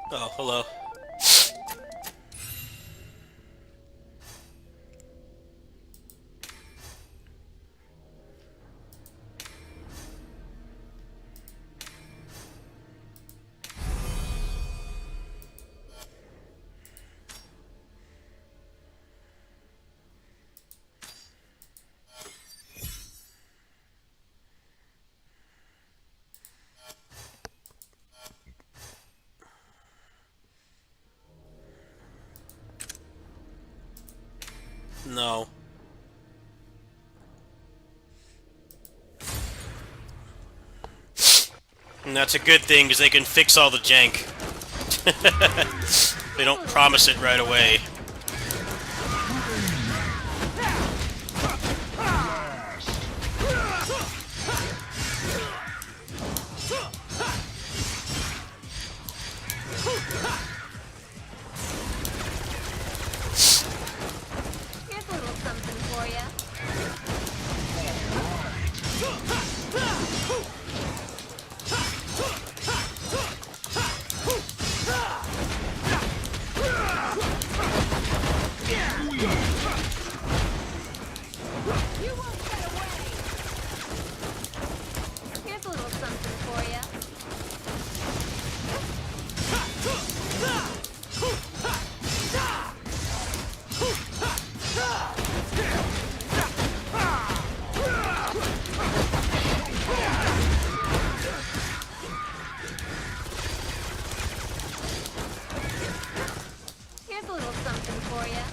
Oh, hello. No. And that's a good thing, because they can fix all the jank. They don't promise it right away. Here's a little something for you. You won't get away. Here's a little something for you. Here's a little something for you.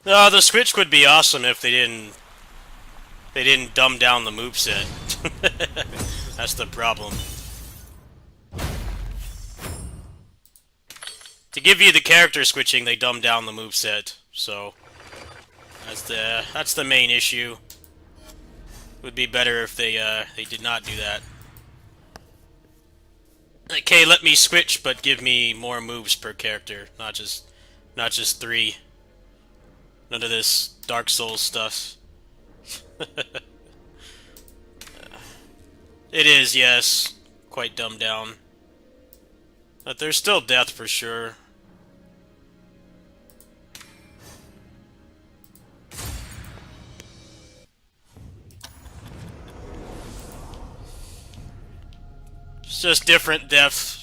No, the Switch would be awesome if they didn't dumb down the moveset. That's the problem. To give you the character switching, they dumb down the moveset, so that's the main issue. Would be better if they did not do that. Like, hey, let me switch, but give me more moves per character, not just three. None of this Dark Souls stuff. It is, yes, quite dumbed down, but there's still death for sure. It's just different death.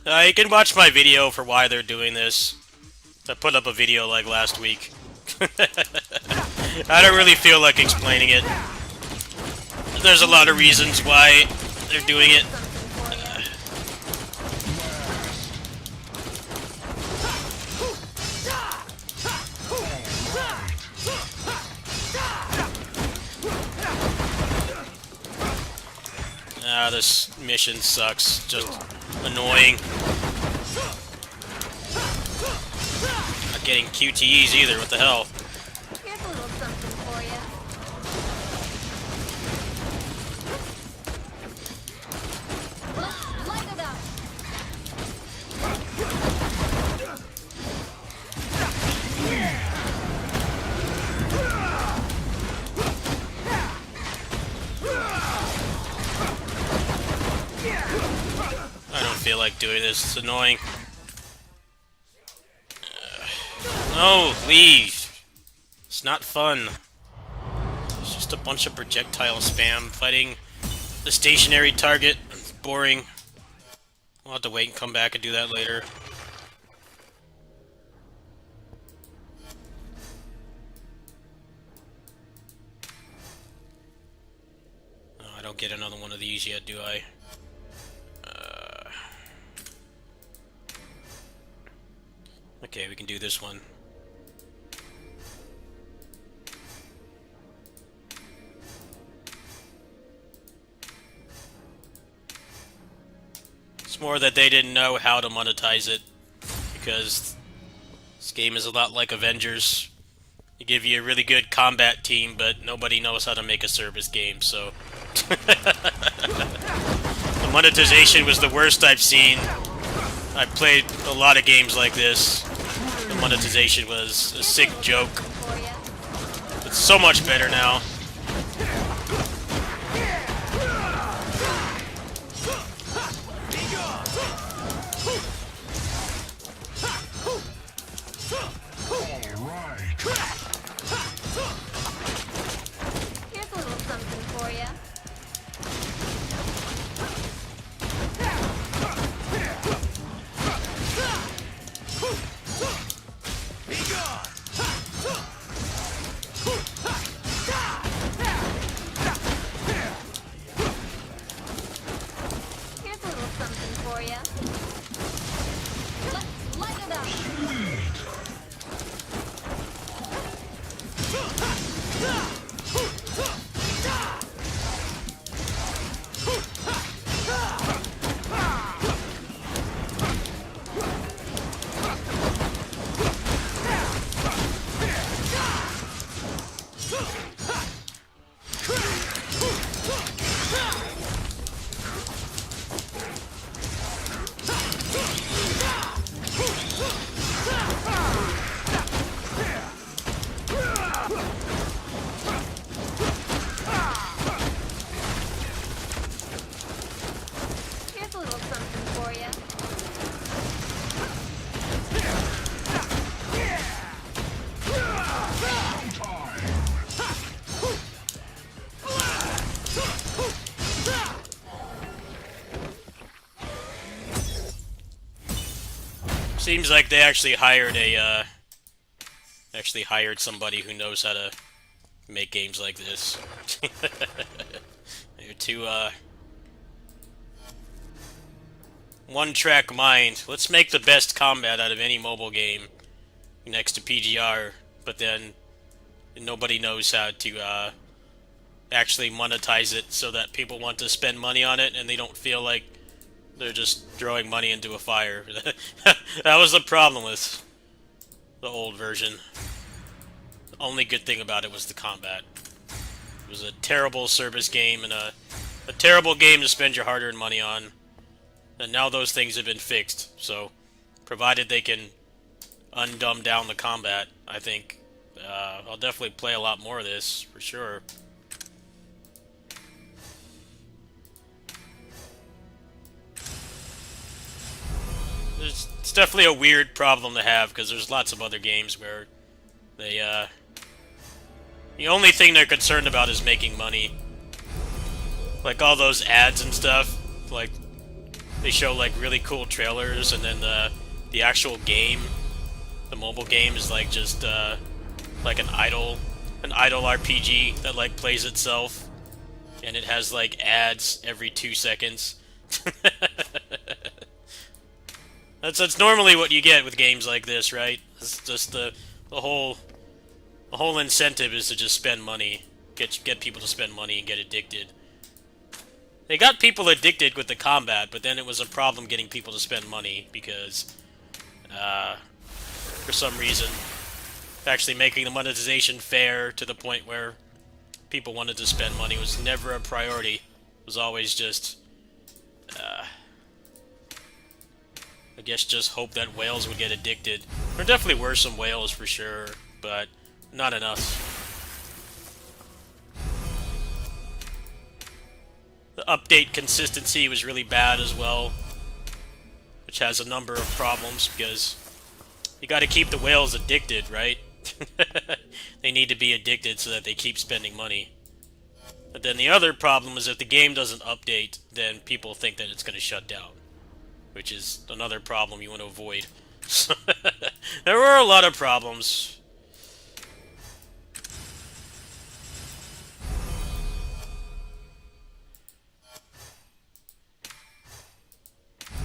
You can watch my video for why they're doing this. I put up a video like last week. I don't really feel like explaining it. There's a lot of reasons why they're doing it. Ah, this mission sucks. Just annoying. Not getting QTEs either, what the hell? Here's a little something for you. Light it up. like doing this. It's annoying. No, leave. It's not fun. It's just a bunch of projectile spam fighting the stationary target. It's boring. I'll have to wait and come back and do that later. Oh, I don't get another one of these yet, do I? Okay, we can do this one. It's more that they didn't know how to monetize it, because this game is a lot like Avengers. You give you a really good combat team, but nobody knows how to make a service game, so... The monetization was the worst I've seen. I played a lot of games like this. The monetization was a sick joke. It's so much better now. Here's a little something for ya. Here's a little something for ya. Let's light it up. Here's a little something for ya. Seems like they actually hired somebody who knows how to make games like this. They're too, one-track mind. Let's make the best combat out of any mobile game next to PGR, but then nobody knows how to, actually monetize it so that people want to spend money on it and they don't feel like they're just throwing money into a fire. That was the problem with the old version. The only good thing about it was the combat. It was a terrible service game and a terrible game to spend your hard-earned money on. And now those things have been fixed, so provided they can undumb down the combat, I think I'll definitely play a lot more of this, for sure. It's definitely a weird problem to have, because there's lots of other games where they, the only thing they're concerned about is making money. Like all those ads and stuff, like, they show like really cool trailers, and then the actual game, the mobile game, is like just like an idle RPG that like plays itself, and it has like ads every 2 seconds. That's normally what you get with games like this, right? It's just the whole incentive is to just spend money, get people to spend money and get addicted. They got people addicted with the combat, but then it was a problem getting people to spend money because, for some reason, actually making the monetization fair to the point where people wanted to spend money was never a priority. It was always just, I guess just hope that whales would get addicted. There definitely were some whales for sure, but not enough. The update consistency was really bad as well. which has a number of problems because you got to keep the whales addicted, right? They need to be addicted so that they keep spending money. But then the other problem is if the game doesn't update, then people think that it's going to shut down, which is another problem you want to avoid. There were a lot of problems.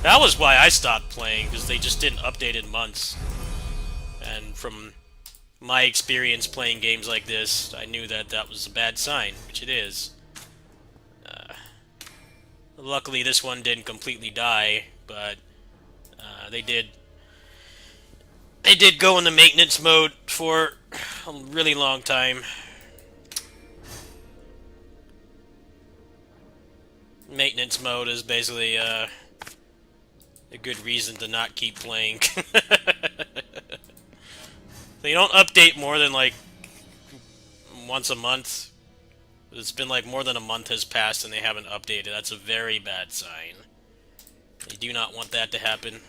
That was why I stopped playing, because they just didn't update in months. And from my experience playing games like this, I knew that that was a bad sign, which it is. Luckily, this one didn't completely die, but they did go into maintenance mode for a really long time. Maintenance mode is basically a good reason to not keep playing. They don't update more than like once a month. It's been like more than a month has passed and they haven't updated. That's a very bad sign. They do not want that to happen.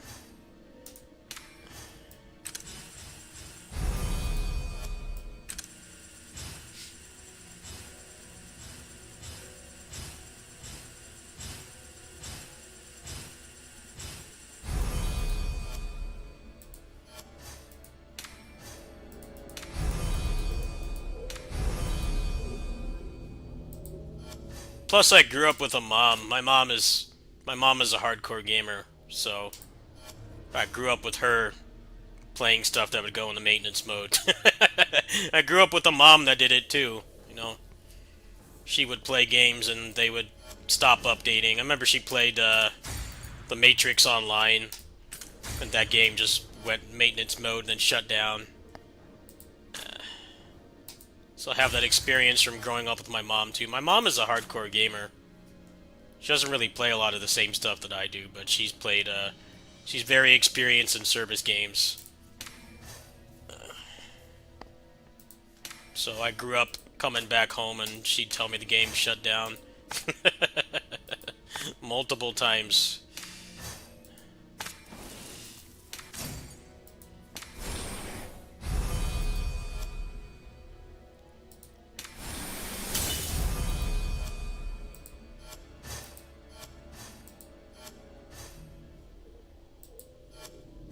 Plus, I grew up with a mom. My mom is a hardcore gamer, so I grew up with her playing stuff that would go into maintenance mode. I grew up with a mom that did it too. You know, she would play games and they would stop updating. I remember she played The Matrix Online, and that game just went maintenance mode and then shut down. So I have that experience from growing up with my mom too. My mom is a hardcore gamer. She doesn't really play a lot of the same stuff that I do, but she's played, she's very experienced in service games. So I grew up coming back home and she'd tell me the game shut down. Multiple times.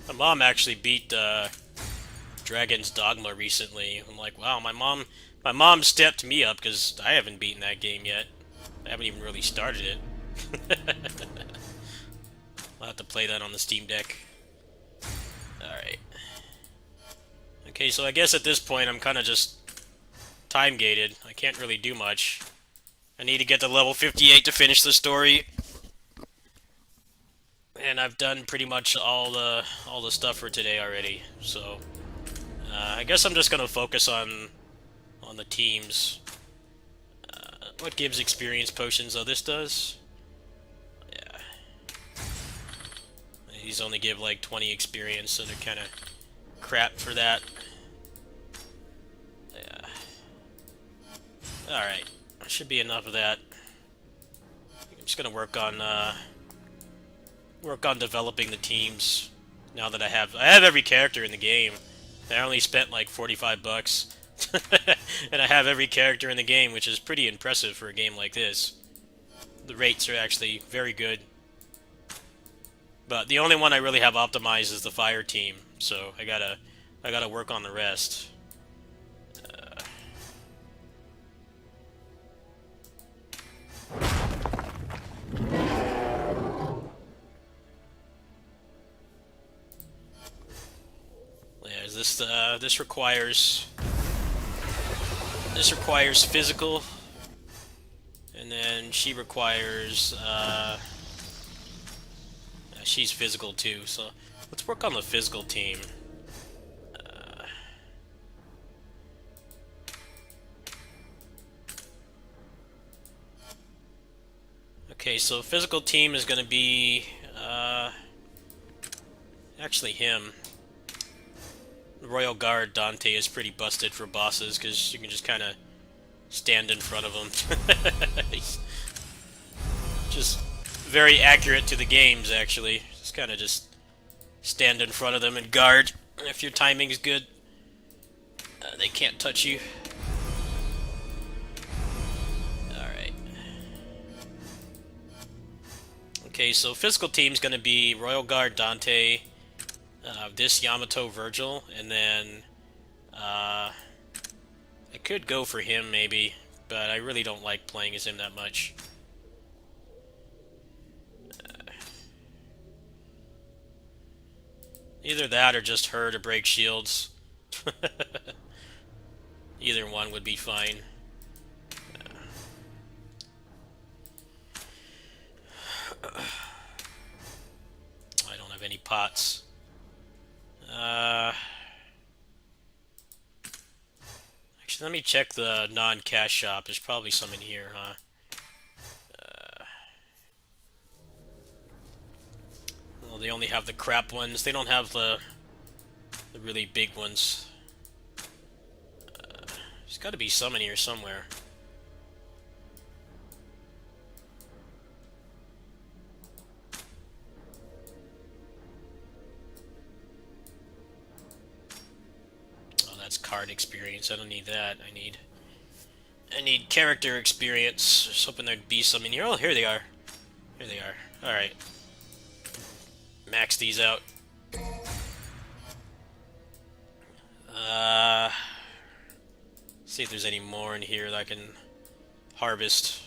My mom actually beat Dragon's Dogma recently. I'm like, wow, my mom stepped me up because I haven't beaten that game yet. I haven't even really started it. I'll have to play that on the Steam Deck. Alright. Okay, so I guess at this point I'm kind of just time-gated. I can't really do much. I need to get to level 58 to finish the story. And I've done pretty much all the stuff for today already, so I guess I'm just gonna focus on the teams. What gives experience potions? Oh, this does. Yeah, these only give like 20 experience, so they're kind of crap for that. Yeah. All right, should be enough of that. I'm just gonna work on developing the teams now that I have every character in the game. I only spent like $45 and I have every character in the game, which is pretty impressive for a game like this. The rates are actually very good, but the only one I really have optimized is the fire team, so I gotta work on the rest. This requires physical, and then she requires she's physical too. So let's work on the physical team. Okay, so physical team is going to be actually him. The Royal Guard Dante is pretty busted for bosses because you can just kind of stand in front of him. He's just very accurate to the games, actually. Just kind of just stand in front of them and guard. If your timing's good, they can't touch you. Alright. Okay, so physical team's gonna be Royal Guard Dante, this Yamato Virgil, and then I could go for him maybe, but I really don't like playing as him that much. Either that or just her to break shields. Either one would be fine. I don't have any pots. Actually, let me check the non-cash shop. There's probably some in here, huh? Well, they only have the crap ones. They don't have the really big ones. There's got to be some in here somewhere. Oh, that's card experience. I don't need that. I need character experience. I was hoping there'd be some in here. Oh, here they are. Here they are. Alright. Max these out. See if there's any more in here that I can harvest.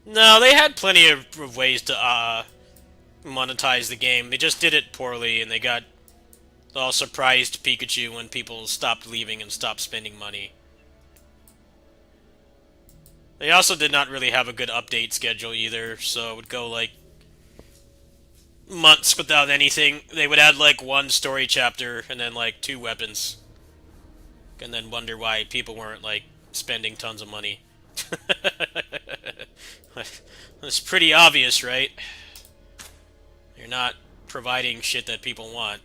No, they had plenty of ways to monetize the game. They just did it poorly, and they got all surprised Pikachu when people stopped leaving and stopped spending money. They also did not really have a good update schedule either, so it would go like months without anything. They would add like one story chapter and then like 2 weapons. And then wonder why people weren't like spending tons of money. It's pretty obvious, right? You're not providing shit that people want.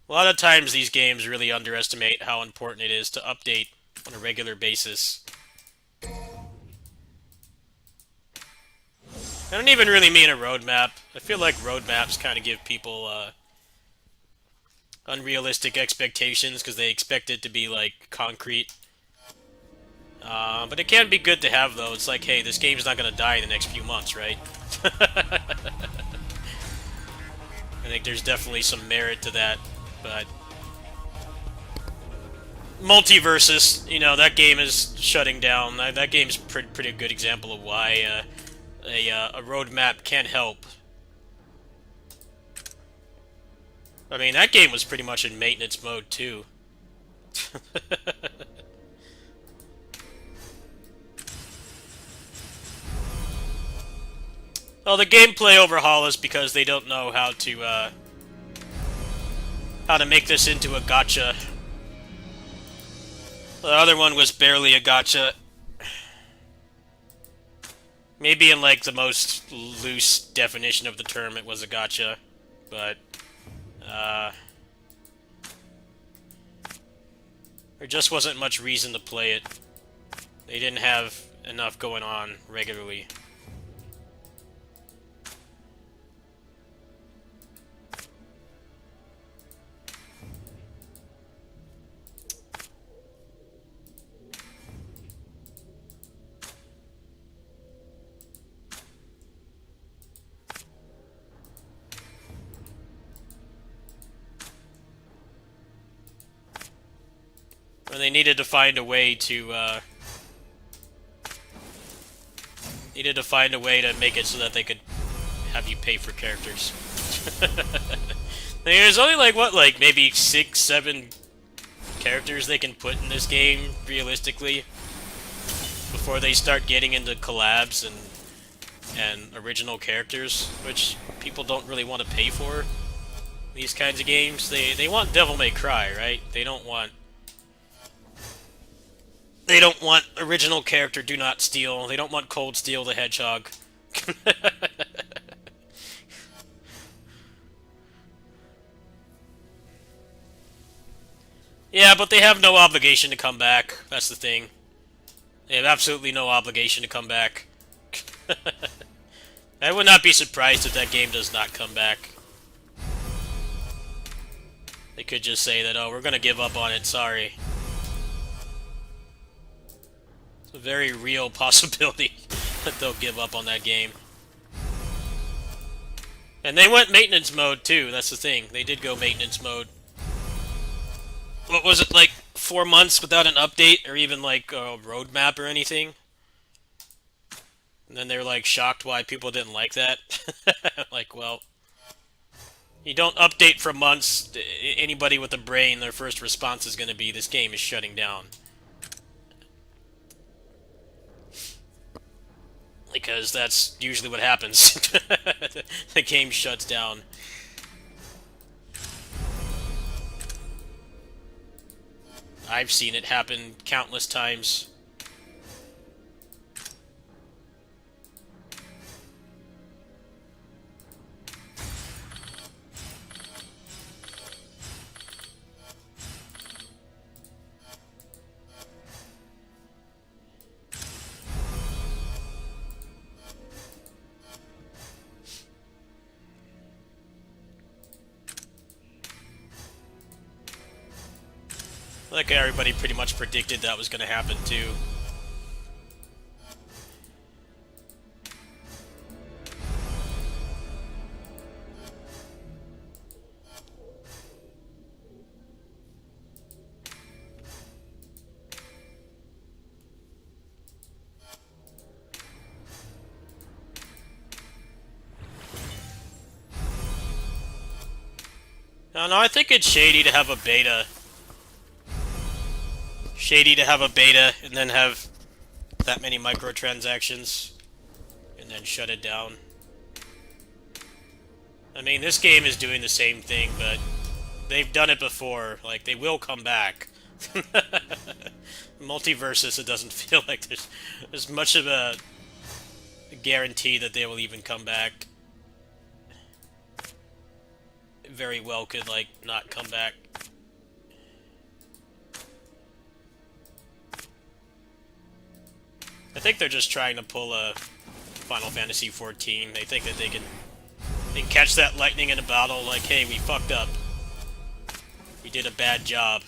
A lot of times these games really underestimate how important it is to update on a regular basis. I don't even really mean a roadmap. I feel like roadmaps kind of give people unrealistic expectations because they expect it to be like concrete. But it can be good to have though. It's like, hey, this game's not going to die in the next few months, right? I think there's definitely some merit to that, but Multiversus, you know, that game is shutting down. That game's pretty good example of why a roadmap can help. I mean, that game was pretty much in maintenance mode too. Well, the gameplay overhaul is because they don't know how to make this into a gacha. The other one was barely a gacha. Maybe in like the most loose definition of the term, it was a gacha, but there just wasn't much reason to play it. They didn't have enough going on regularly. Or they needed to find a way to make it so that they could have you pay for characters. There's only like what, like maybe 6, 7 characters they can put in this game realistically before they start getting into collabs and original characters, which people don't really want to pay for. These kinds of games, they want Devil May Cry, right? They don't want original character Do Not Steal. They don't want Cold Steel the Hedgehog. Yeah, but they have no obligation to come back. That's the thing. They have absolutely no obligation to come back. I would not be surprised if that game does not come back. They could just say that, oh, we're gonna give up on it, sorry. It's a very real possibility that they'll give up on that game. And they went maintenance mode, too, that's the thing. They did go maintenance mode. What was it, like 4 months without an update, or even like a roadmap or anything? And then they're like shocked why people didn't like that. Like, well, you don't update for months. Anybody with a brain, their first response is going to be, this game is shutting down. Because that's usually what happens. The game shuts down. I've seen it happen countless times. Like everybody pretty much predicted that was going to happen too. No, I think it's shady to have a beta. Shady to have a beta and then have that many microtransactions and then shut it down. I mean, this game is doing the same thing, but they've done it before. Like, they will come back. Multiversus, it doesn't feel like there's much of a guarantee that they will even come back. Very well could, like, not come back. I think they're just trying to pull a Final Fantasy XIV. They think that they can catch that lightning in a battle, like, hey, we fucked up. We did a bad job.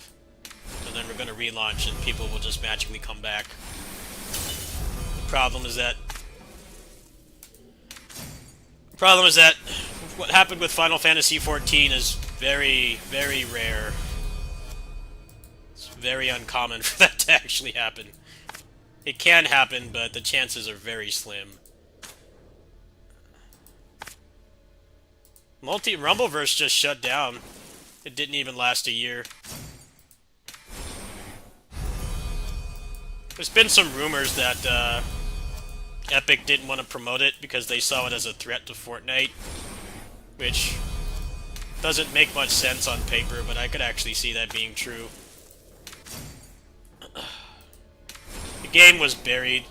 And then we're going to relaunch and people will just magically come back. The problem is that what happened with Final Fantasy XIV is very, very rare. It's very uncommon for that to actually happen. It can happen, but the chances are very slim. Rumbleverse just shut down. It didn't even last a year. There's been some rumors that Epic didn't want to promote it because they saw it as a threat to Fortnite, which doesn't make much sense on paper, but I could actually see that being true. The game was buried.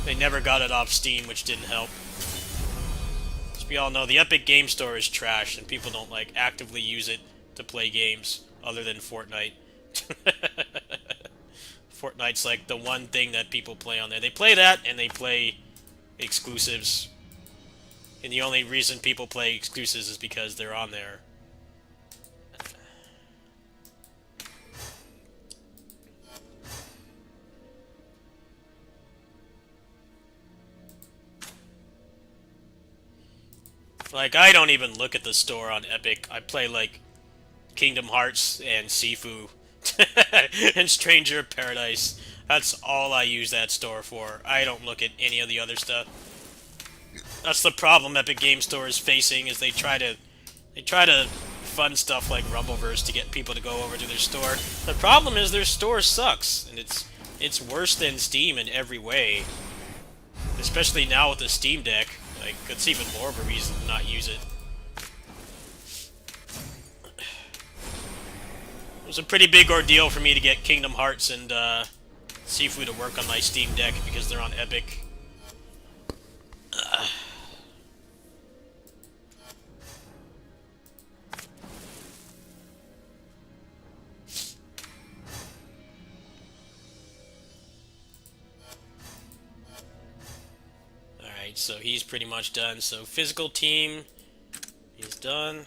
They never got it off Steam, which didn't help. As we all know, the Epic Game Store is trash, and people don't, like, actively use it to play games other than Fortnite. Fortnite's, like, the one thing that people play on there. They play that, and they play exclusives. And the only reason people play exclusives is because they're on there. Like, I don't even look at the store on Epic. I play, like, Kingdom Hearts and Sifu and Stranger of Paradise. That's all I use that store for. I don't look at any of the other stuff. That's the problem Epic Game Store is facing, is they try to fund stuff like Rumbleverse to get people to go over to their store. The problem is their store sucks, and it's worse than Steam in every way. Especially now with the Steam Deck. Like, it's even more of a reason to not use it. It was a pretty big ordeal for me to get Kingdom Hearts and Sifu to work on my Steam Deck because they're on Epic. Alright, so he's pretty much done. So physical team is done.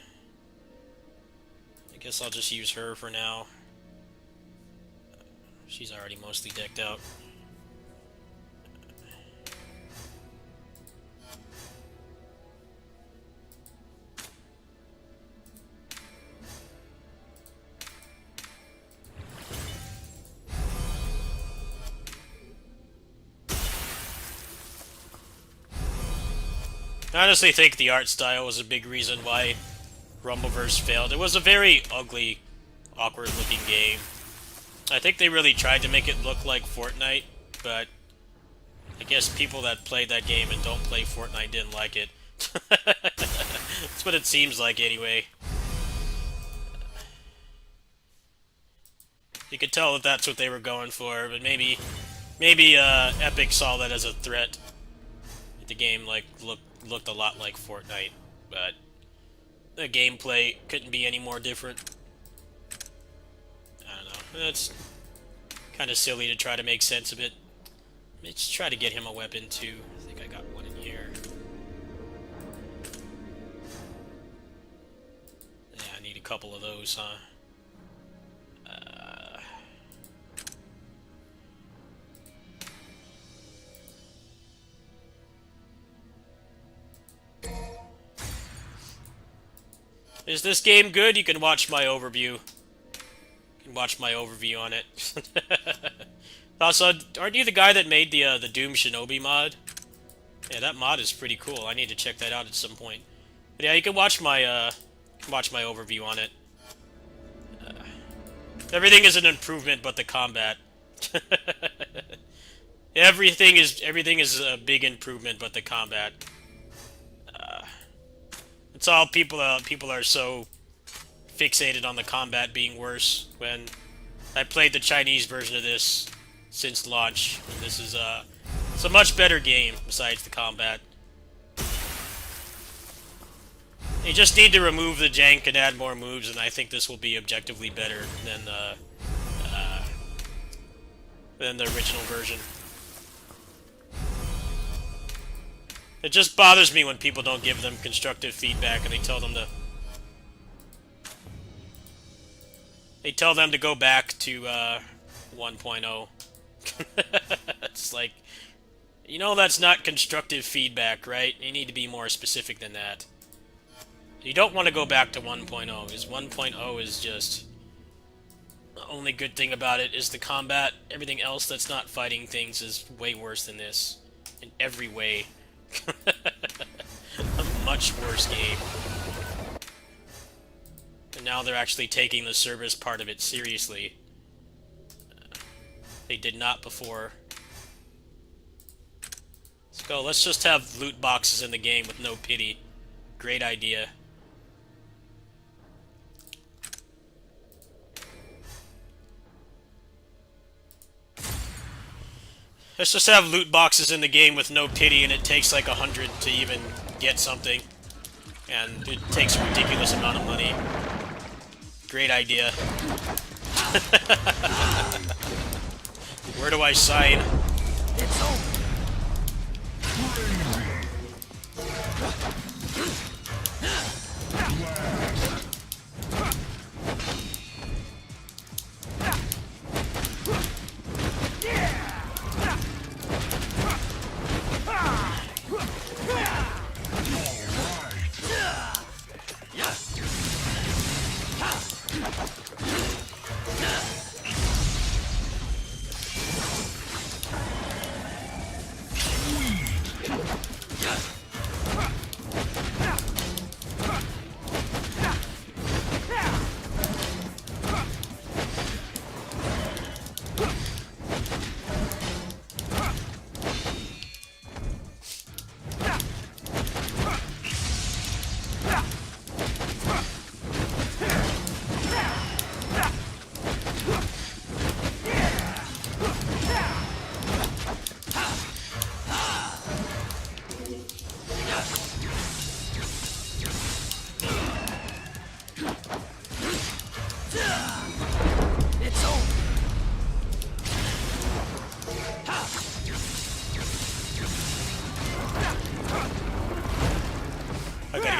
I guess I'll just use her for now. She's already mostly decked out. I honestly think the art style was a big reason why Rumbleverse failed. It was a very ugly, awkward-looking game. I think they really tried to make it look like Fortnite, but I guess people that played that game and don't play Fortnite didn't like it. That's what it seems like, anyway. You could tell that that's what they were going for, but maybe Epic saw that as a threat. The game looked a lot like Fortnite, but the gameplay couldn't be any more different. I don't know. It's kind of silly to try to make sense of it. Let's try to get him a weapon too. I think I got one in here. Yeah, I need a couple of those, huh? Is this game good? You can watch my overview. You can watch my overview on it. Also, aren't you the guy that made the Doom Shinobi mod? Yeah, that mod is pretty cool. I need to check that out at some point. But yeah, you can watch my overview on it. Everything is an improvement, but the combat. Everything is a big improvement, but the combat. It's all people are so fixated on the combat being worse. When I played the Chinese version of this since launch, and this is it's a much better game besides the combat. You just need to remove the jank and add more moves, and I think this will be objectively better than the original version. It just bothers me when people don't give them constructive feedback and they tell them to go back to 1.0. It's like, you know, that's not constructive feedback, right? You need to be more specific than that. You don't want to go back to 1.0, because 1.0 is just... The only good thing about it is the combat. Everything else that's not fighting things is way worse than this. In every way. A much worse game. And now they're actually taking the service part of it seriously. They did not before. Let's go. Let's just have loot boxes in the game with no pity. Great idea. Let's just have loot boxes in the game with no pity, and it takes like 100 to even get something. And it takes a ridiculous amount of money. Great idea. Where do I sign? It's over.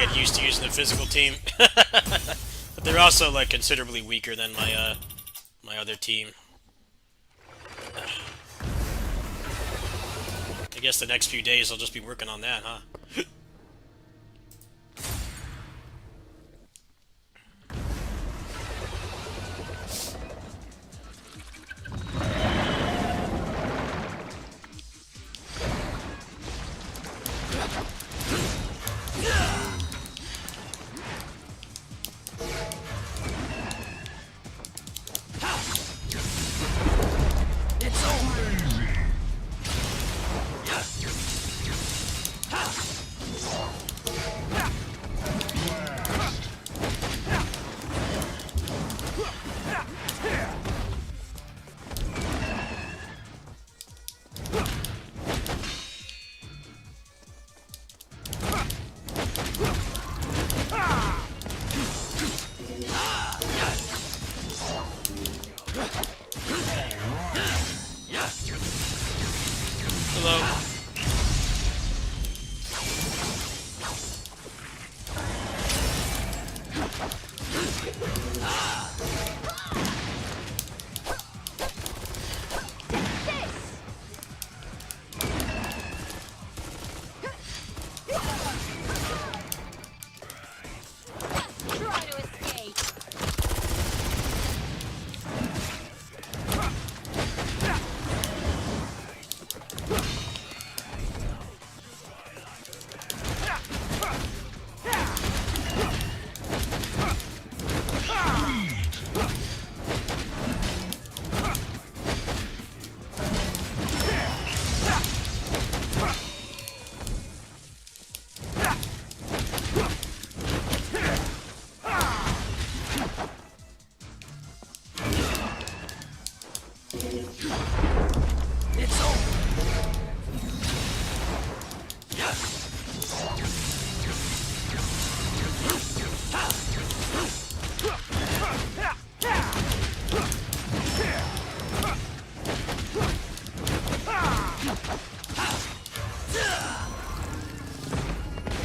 gotta get used to using the physical team. But they're also like considerably weaker than my my other team. I guess the next few days I'll just be working on that, huh? Hello. Try to escape.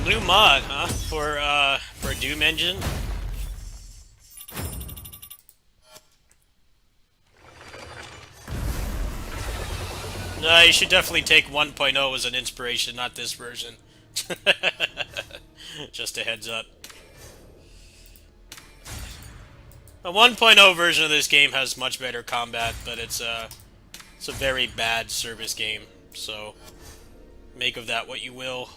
New mod, huh? For Doom Engine? No, you should definitely take 1.0 as an inspiration, not this version. Just a heads up. The 1.0 version of this game has much better combat, but it's a very bad service game, so make of that what you will.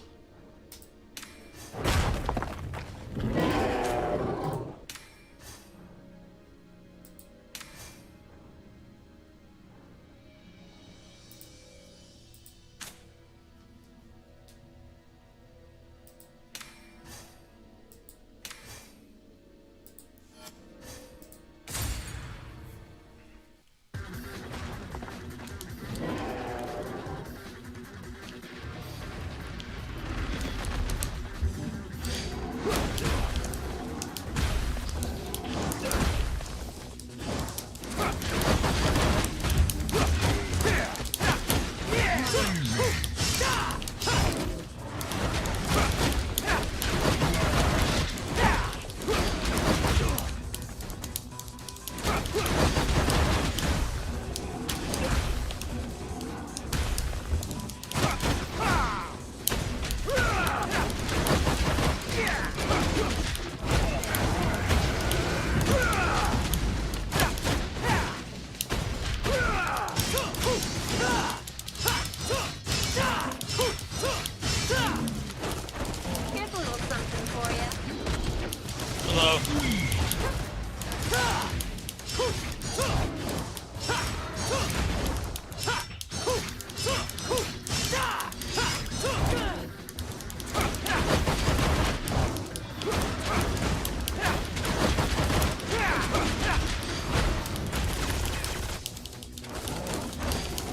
Here's a little something for you. Hello.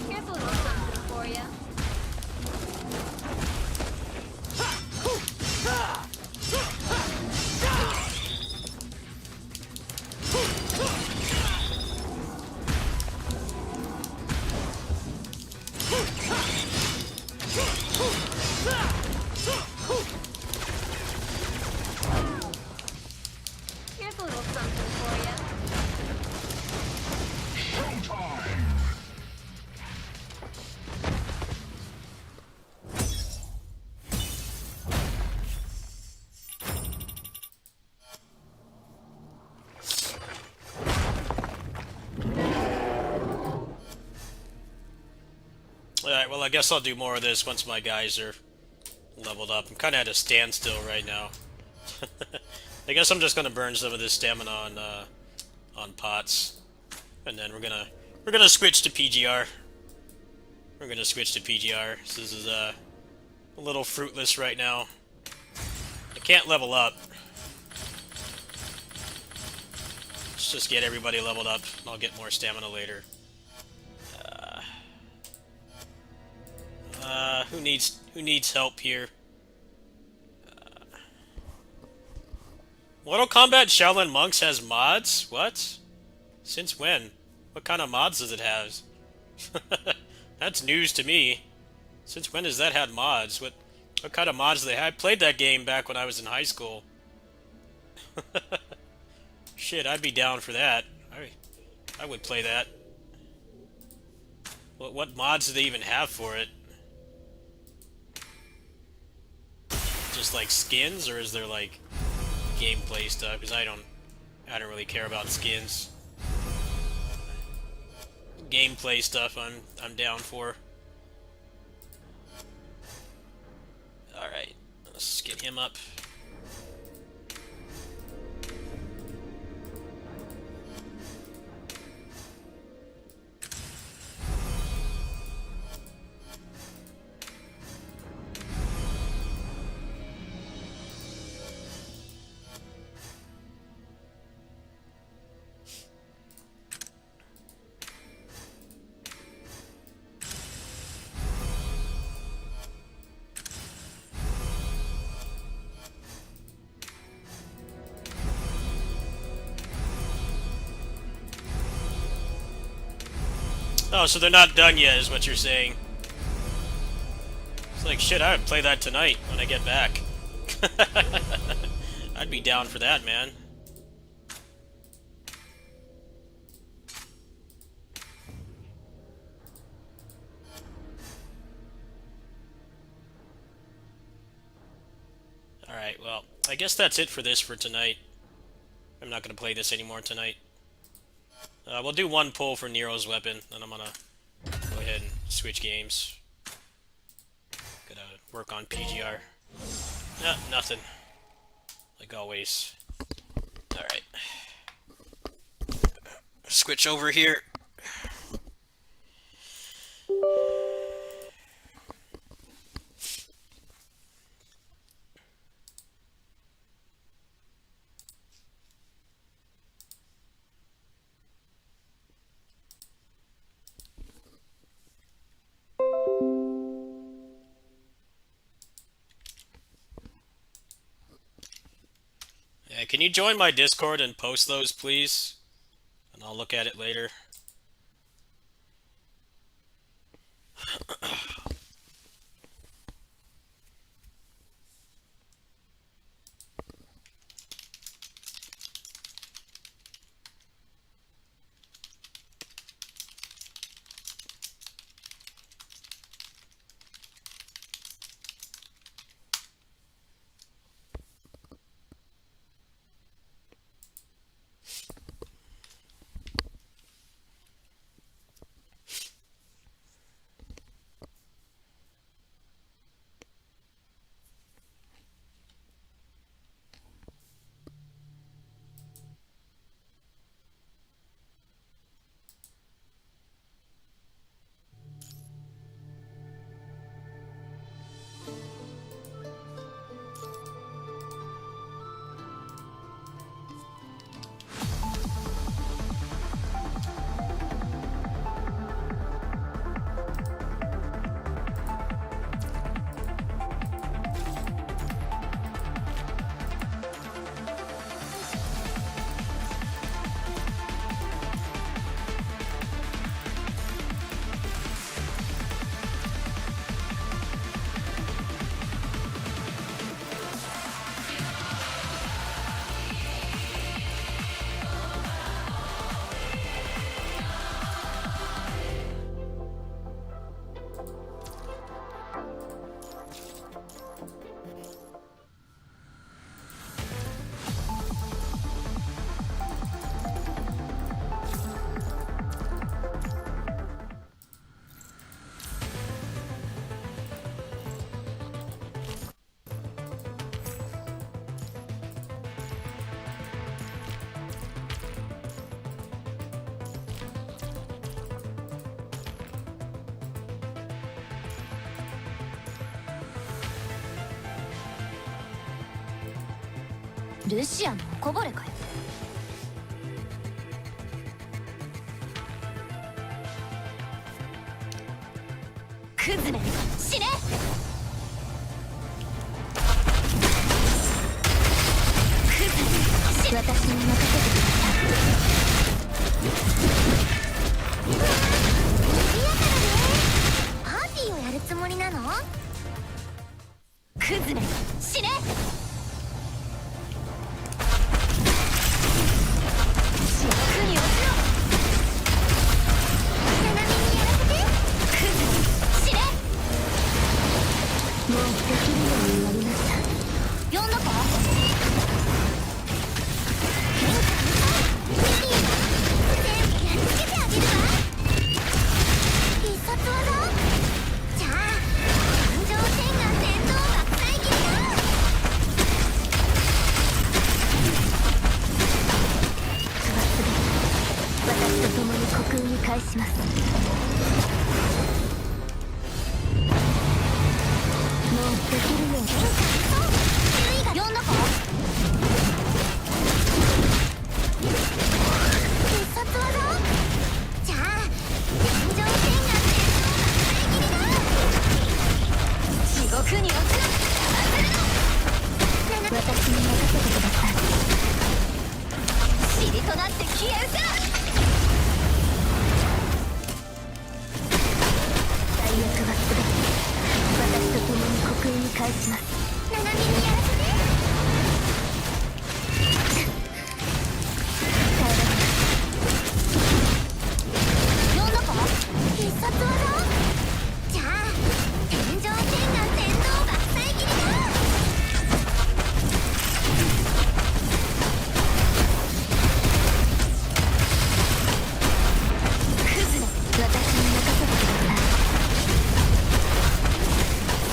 Here's a little something for you. Alright, well I guess I'll do more of this once my guys are leveled up. I'm kind of at a standstill right now. I guess I'm just gonna burn some of this stamina on pots, and then we're gonna switch to PGR. We're gonna switch to PGR. This is a little fruitless right now. I can't level up. Let's just get everybody leveled up, and I'll get more stamina later. Who needs help here? Mortal Kombat Shaolin Monks has mods? What? Since when? What kind of mods does it have? That's news to me. Since when has that had mods? What kind of mods do they have? I played that game back when I was in high school. Shit, I'd be down for that. I would play that. What mods do they even have for it? Just like skins, or is there like gameplay stuff? Because I don't really care about skins. Gameplay stuff I'm down for. All right, let's get him up. Oh, so they're not done yet, is what you're saying. It's like, shit, I would play that tonight when I get back. I'd be down for that, man. Alright, well, I guess that's it for this for tonight. I'm not going to play this anymore tonight. We'll do one pull for Nero's weapon, then I'm gonna go ahead and switch games. Gotta work on PGR. Nah, nothing. Like always. Alright. Switch over here. Yeah, can you join my Discord and post those, please? And I'll look at it later. ルシアのおこぼれかよ。クズめ死ね。クズめ私に任せてください。賑やかだね。パーティーをやるつもりなの？クズめ死ね。地獄に落ちろ。斜めにやらせて。クズめ死ね。もうできるようになりました。呼んだか？変化見た。ミリー全部やっつけてあげるわ。必殺技？じゃあ感情線が戦闘爆砕切りだ。私と共に虚空に返します。もうできるように。注意が呼んだか？必殺技？じゃあ天上線が戦闘爆砕切りだ。地獄に落ちろ。私に任せてください。尻となって消え失せろ。最悪は全て私と共に虚空に返します。斜めにやらせて。耐えられます。呼んだか？必殺技？じゃあ天上線が戦闘爆砕切りだ。私に任せてください。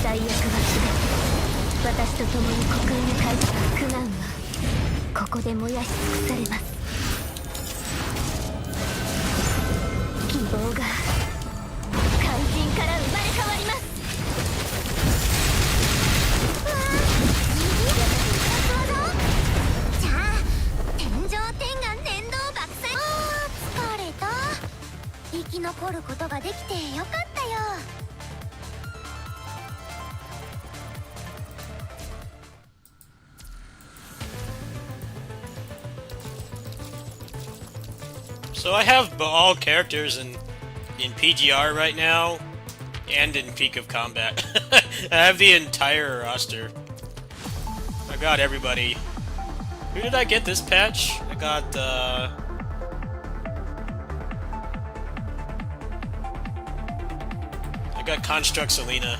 最悪は全て私と共に虚空に返した苦難はここで燃やし尽くされます。希望が肝心から生まれ変わります。うわぁ、必殺技？じゃあ天上天眼天道爆砕。疲れた。生き残ることができてよかったよ。So I have all characters in PGR right now, and in Peak of Combat. I have the entire roster. I got everybody. Who did I get this patch? I got Construct Selena.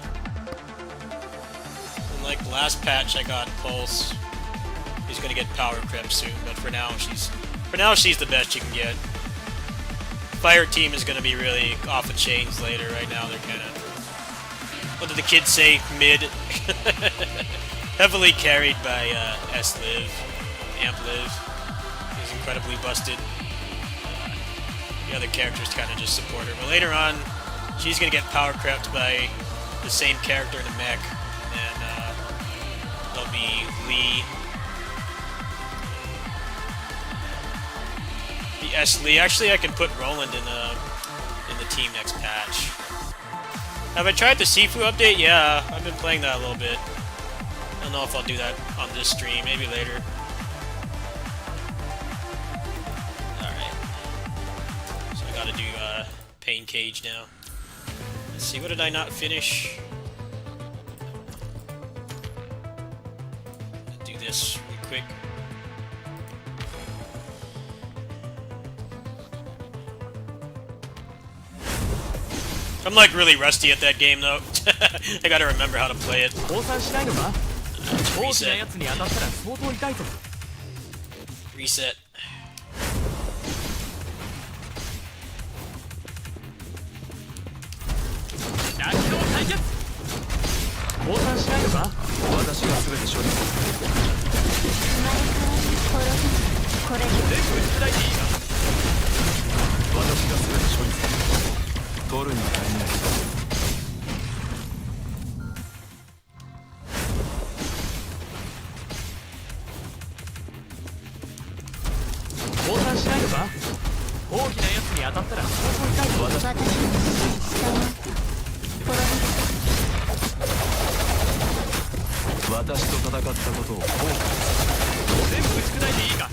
And like last patch I got Pulse. He's gonna get Power Crept soon, but for now she's the best you can get. Fire Team is gonna be really off the chains later. Right now they're kinda, what did the kids say, mid. Heavily carried by S-Liv, Amp-Liv. He's incredibly busted. The other characters kinda just support her. But later on, she's gonna get power crept by the same character in the mech, and there'll be Lee, the S Lee. Actually, I can put Roland in the team next patch. Have I tried the Sifu update? Yeah, I've been playing that a little bit. I don't know if I'll do that on this stream. Maybe later. All right. So I gotta do Pain Cage now. Let's see, what did I not finish? Let's do this real quick. I'm like really rusty at that game though. I gotta remember how to play it. Reset. Reset. 私と戦ったことを後悔全部少ないでいいか。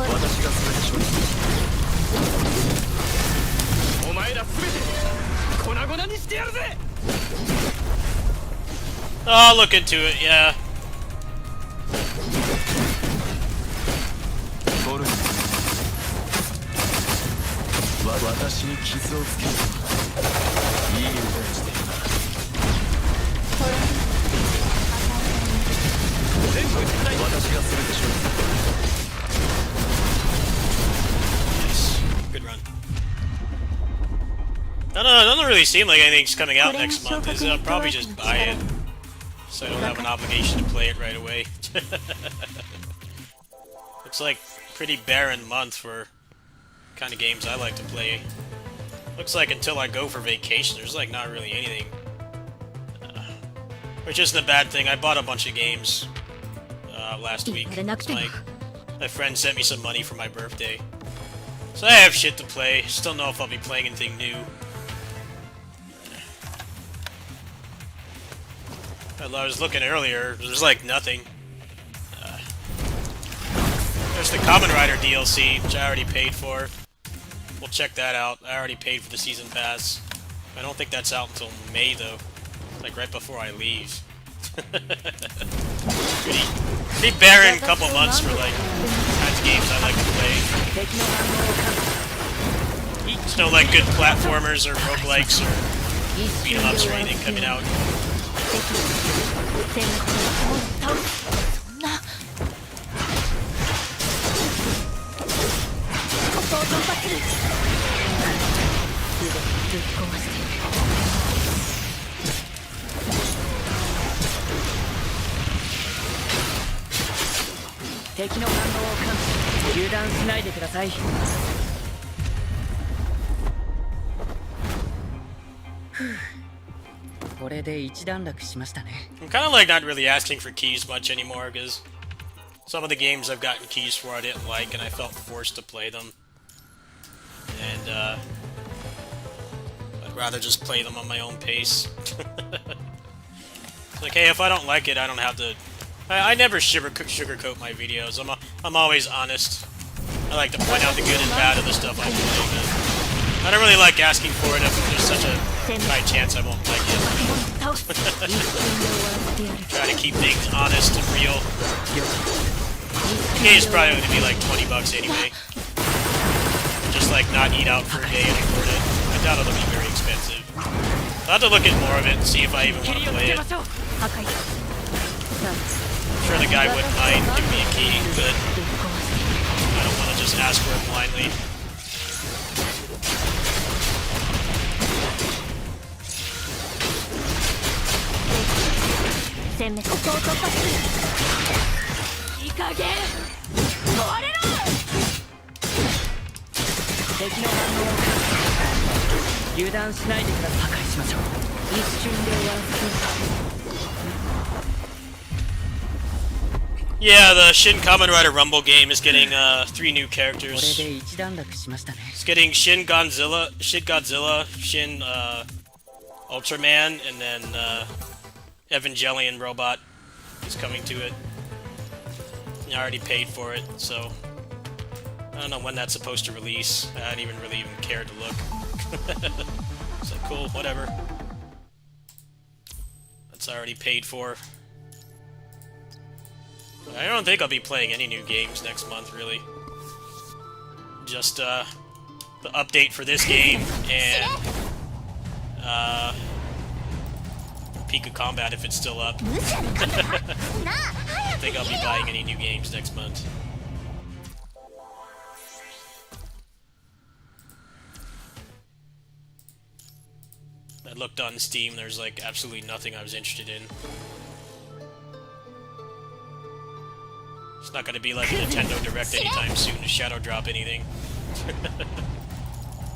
私が全て処理するお前ら全て粉々にしてやるぜ。 I'll look into it, yeah. ゴルフ私に傷をつけるいい腕をしているな全部少ない。私が全て処理する Yes. Good run. No, it doesn't really seem like anything's coming out next month. I'll probably just buy it, so I don't have an obligation to play it right away. Looks like pretty barren month for kind of games I like to play. Looks like until I go for vacation, there's like not really anything. Which isn't a bad thing. I bought a bunch of games last week. Like, my friend sent me some money for my birthday. So I have shit to play. Still know if I'll be playing anything new. I was looking earlier, there's like nothing. There's the Kamen Rider DLC, which I already paid for. We'll check that out. I already paid for the season pass. I don't think that's out until May though. Like right before I leave. pretty barren couple months for like kinds of games I like to play. There's no like good platformers or roguelikes or beat 'em ups or anything coming out. I'm kind of like not really asking for keys much anymore because some of the games I've gotten keys for I didn't like and I felt forced to play them. And I'd rather just play them on my own pace. It's like, hey, if I don't like it, I don't have to... I never sugarcoat my videos. I'm always honest. I like to point out the good and bad of the stuff I play, but I don't really like asking for it if there's such a high chance I won't like it. Try to keep things honest and real. The game's probably going to be like $20 anyway. Just like not eat out for a day and afford it. I doubt it'll be very expensive. I'll have to look at more of it and see if I even want to play it. I'm sure the guy wouldn't mind giving me a key, but I don't want to just ask for it blindly. Yeah, the Shin Kamen Rider Rumble game is getting 3 new characters. It's getting Shin Godzilla, Shin Ultraman, and then Evangelion Robot is coming to it. I already paid for it, so I don't know when that's supposed to release. I didn't even really cared to look. It's like, cool, whatever. That's already paid for. I don't think I'll be playing any new games next month, really. Just, the update for this game, and, Peak of Combat if it's still up. I don't think I'll be buying any new games next month. I looked on Steam, there's like absolutely nothing I was interested in. It's not gonna be like a Nintendo Direct anytime soon to shadow drop anything.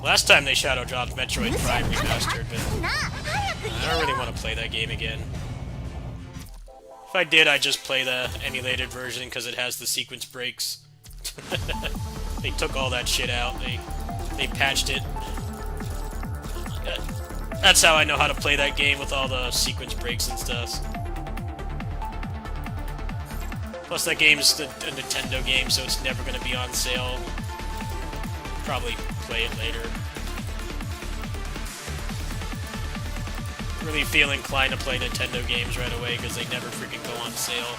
Last time they shadow dropped Metroid Prime Remastered, but I don't really want to play that game again. If I did, I'd just play the emulated version because it has the sequence breaks They took all that shit out. They patched it. That's how I know how to play that game with all the sequence breaks and stuff. Plus, that game's a Nintendo game, so it's never going to be on sale. Probably play it later. Really feel inclined to play Nintendo games right away because they never freaking go on sale.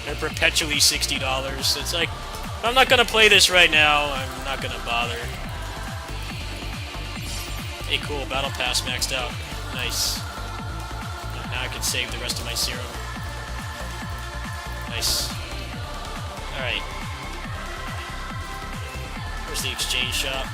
They're perpetually $60. It's like, I'm not going to play this right now. I'm not going to bother. Hey, cool. Battle Pass maxed out. Nice. Now I can save the rest of my serum. Nice. Alright. Where's the exchange shop?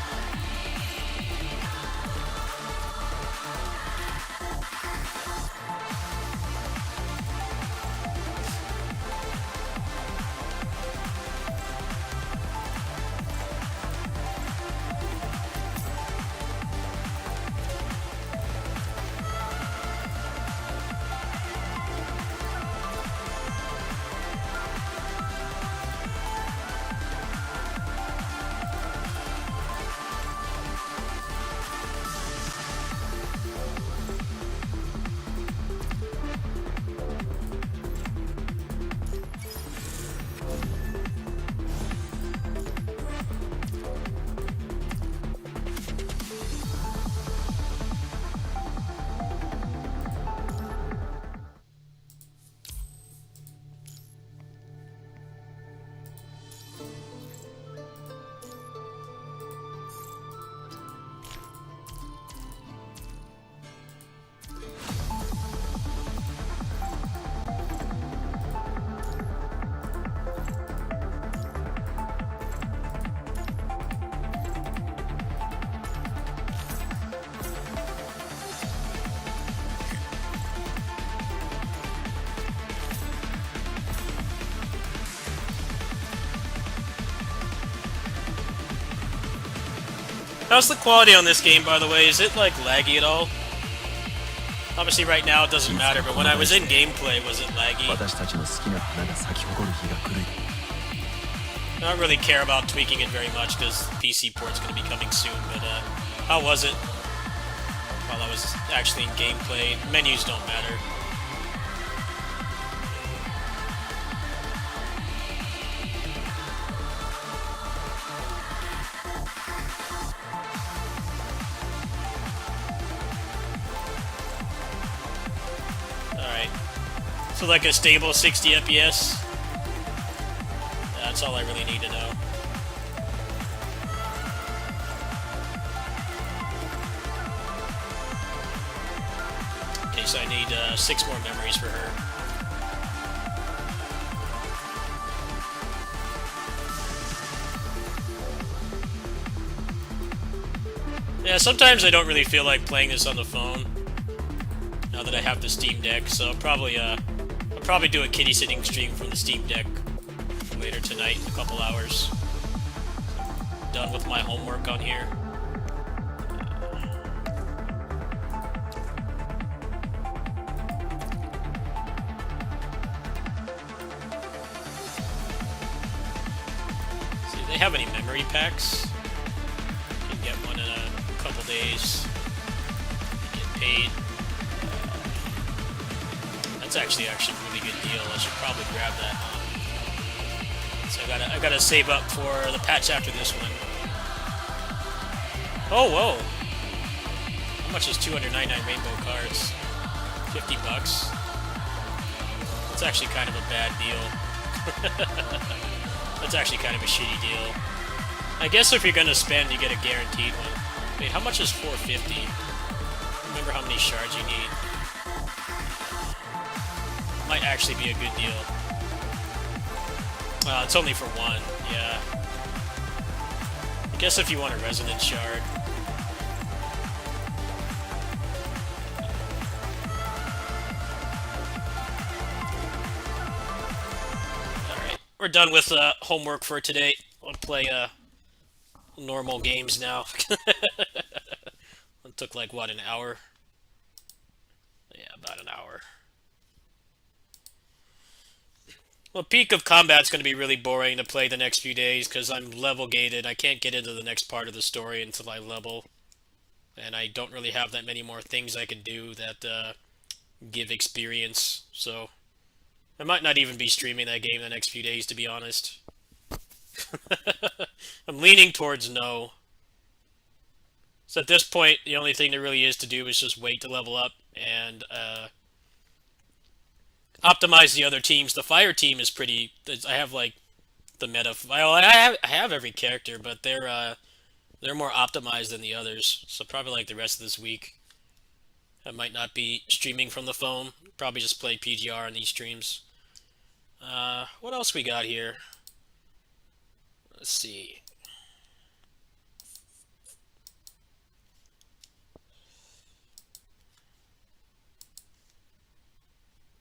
How's the quality on this game, by the way? Is it, like, laggy at all? Obviously, right now it doesn't matter, but when I was in gameplay, was it laggy? I don't really care about tweaking it very much, because PC port's going to be coming soon, but, how was it? While I was actually in gameplay. Menus don't matter. So like a stable 60 FPS? That's all I really need to know. Okay, so I need 6 more memories for her. Yeah, sometimes I don't really feel like playing this on the phone. Now that I have the Steam Deck, so I'll probably do a kitty sitting stream from the Steam Deck later tonight in a couple hours. Done with my homework on here. See, do they have any memory packs? You can get one in a couple days. Get paid. That's actually a really good deal. I should probably grab that. So I gotta save up for the patch after this one. Oh, whoa! How much is 299 rainbow cards? $50. That's actually kind of a bad deal. That's actually kind of a shitty deal. I guess if you're gonna spend, you get a guaranteed one. Wait, how much is 450? Remember how many shards you need. Might actually be a good deal. It's only for one, yeah. I guess if you want a resonance shard. Alright, we're done with homework for today. I'll play normal games now. It took like, what, an hour? Yeah, about an hour. Well, Peak of Combat's going to be really boring to play the next few days because I'm level gated. I can't get into the next part of the story until I level. And I don't really have that many more things I can do that give experience. So I might not even be streaming that game the next few days, to be honest. I'm leaning towards no. So at this point, the only thing there really is to do is just wait to level up and optimize the other teams. The fire team is pretty. I have like the meta. Well, I have every character, but they're more optimized than the others. So probably like the rest of this week, I might not be streaming from the phone. Probably just play PGR on these streams. What else we got here? Let's see.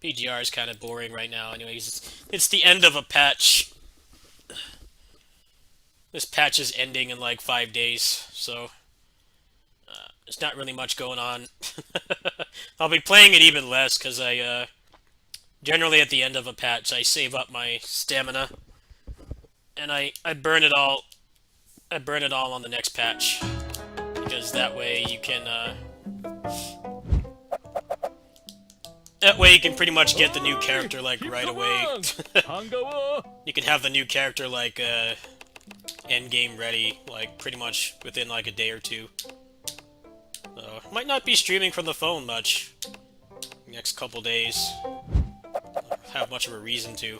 PGR is kind of boring right now. Anyways, it's the end of a patch. This patch is ending in like 5 days, so there's not really much going on. I'll be playing it even less because I generally at the end of a patch I save up my stamina and I burn it all. I burn it all on the next patch because that way you can. That way you can pretty much get the new character like right away. You can have the new character like end game ready like pretty much within like a day or two. So might not be streaming from the phone much next couple days. Have much of a reason to.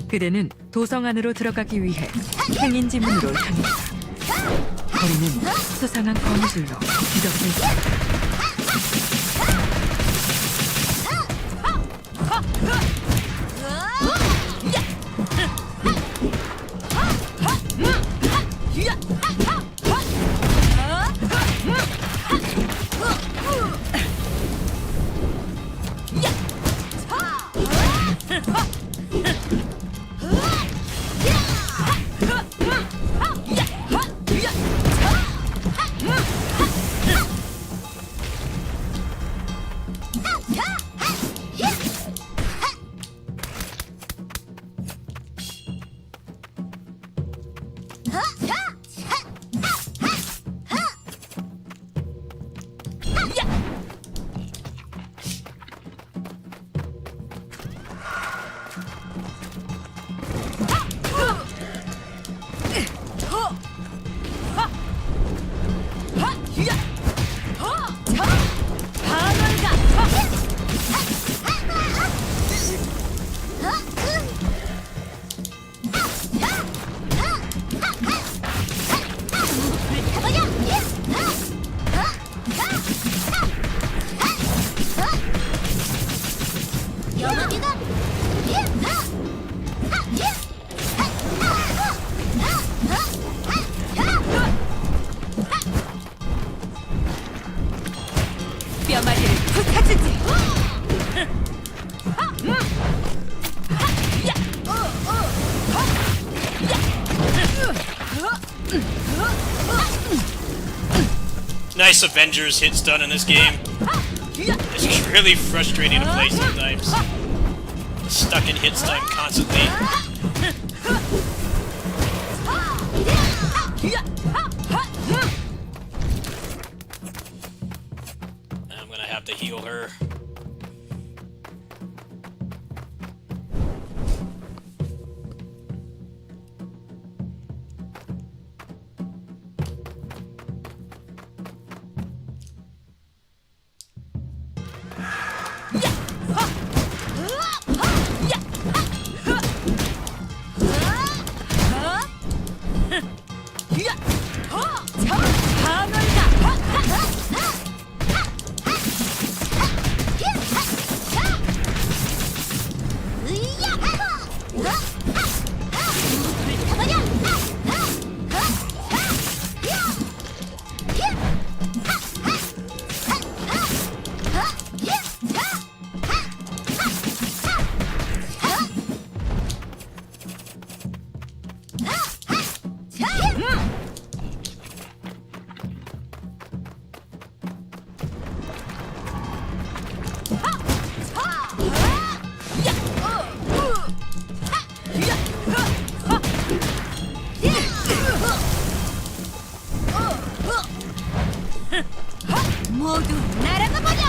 그대는 도성 안으로 들어가기 위해 행인지문으로 향했다. 거리는 수상한 거미줄로 뒤덮여 있다. Nice Avengers hit stun in this game. It's really frustrating to play sometimes. Stuck in hit stun constantly. I'm gonna have to heal her. 모두 날아가 버려.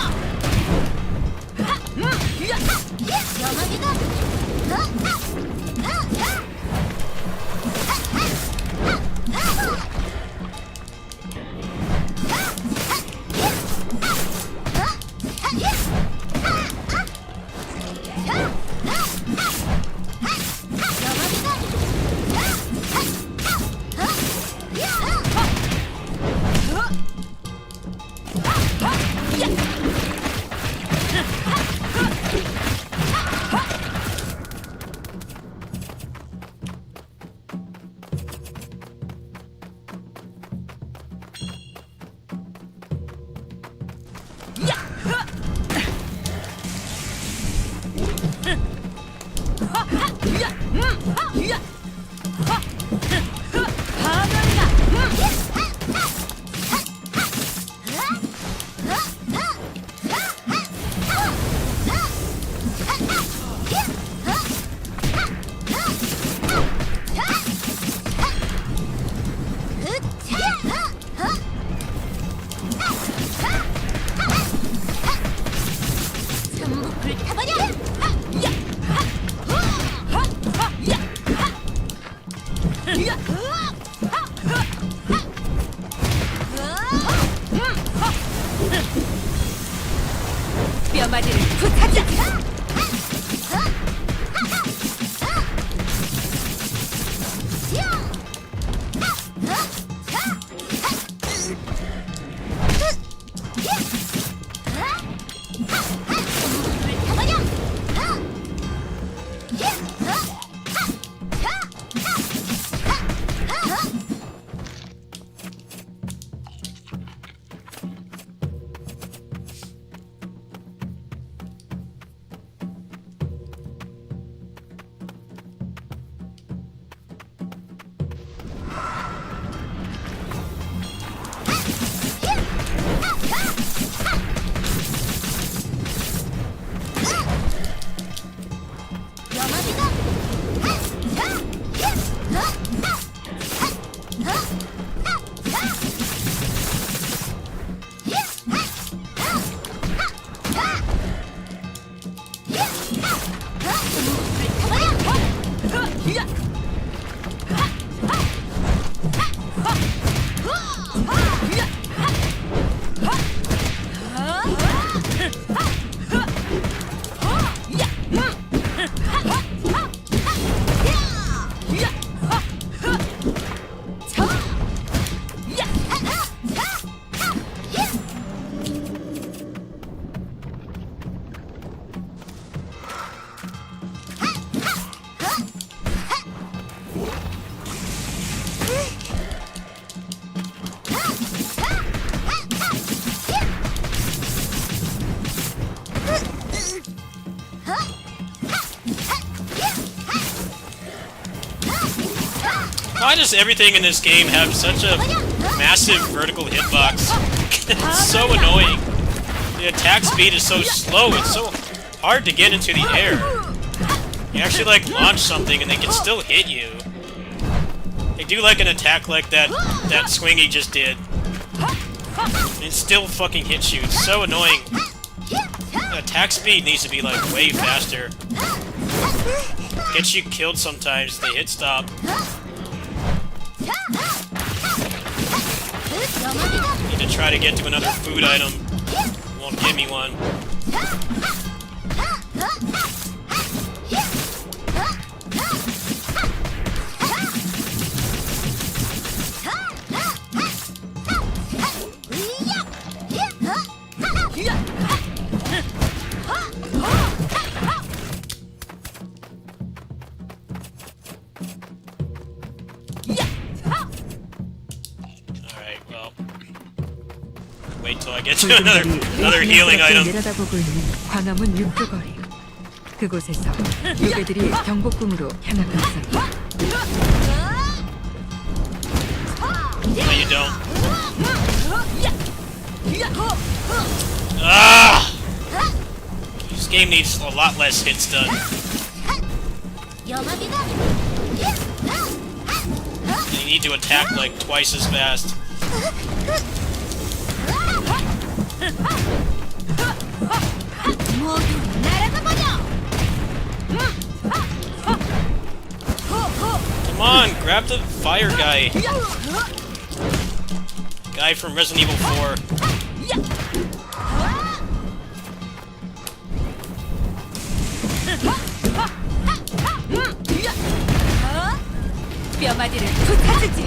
전부 불타버려. 뼈마디를 굿하자. Why does everything in this game have such a massive vertical hitbox? It's so annoying. The attack speed is so slow, it's so hard to get into the air. You actually like launch something and they can still hit you. They do like an attack like that Swingy just did. And it still fucking hits you. It's so annoying. The attack speed needs to be like way faster. Gets you killed sometimes, the hit stop. Need to try to get to another food item. Won't give me one. Wait till I get to another healing item. 내려다보고 있는 광화문 육교거리. 그곳에서 요괴들이 경복궁으로 향하고 있었다. No, you don't. Ah! game needs a lot less hits done. You need to attack like twice as fast. Come on, grab the fire guy. Guy from Resident Evil 4. 뼈마디를 부타주지.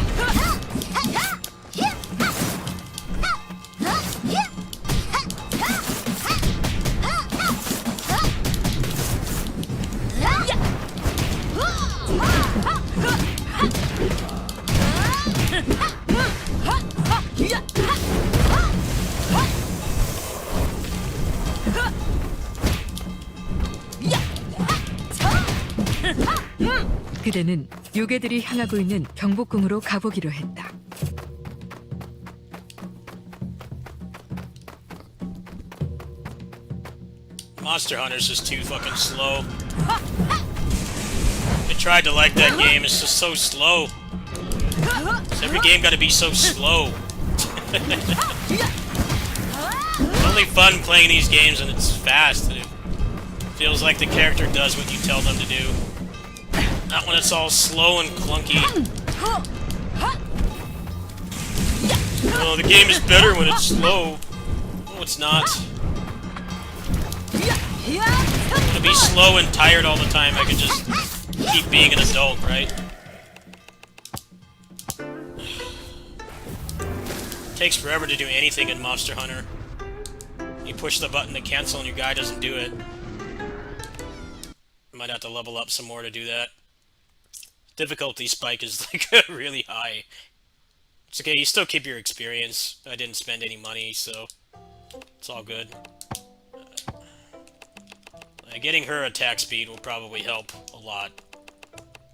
그대는 요괴들이 향하고 있는 경복궁으로 가보기로 했다. Monster Hunter's just too fucking slow. I tried to like that game, it's just so slow. Every game gotta be so slow. It's only fun playing these games and it's fast. And it feels like the character does what you tell them to do. Not when it's all slow and clunky. Oh, the game is better when it's slow. No, it's not. To be slow and tired all the time, I could just keep being an adult, right? Takes forever to do anything in Monster Hunter. You push the button to cancel and your guy doesn't do it. Might have to level up some more to do that. Difficulty spike is like really high. It's okay, you still keep your experience. I didn't spend any money, so it's all good. Getting her attack speed will probably help a lot.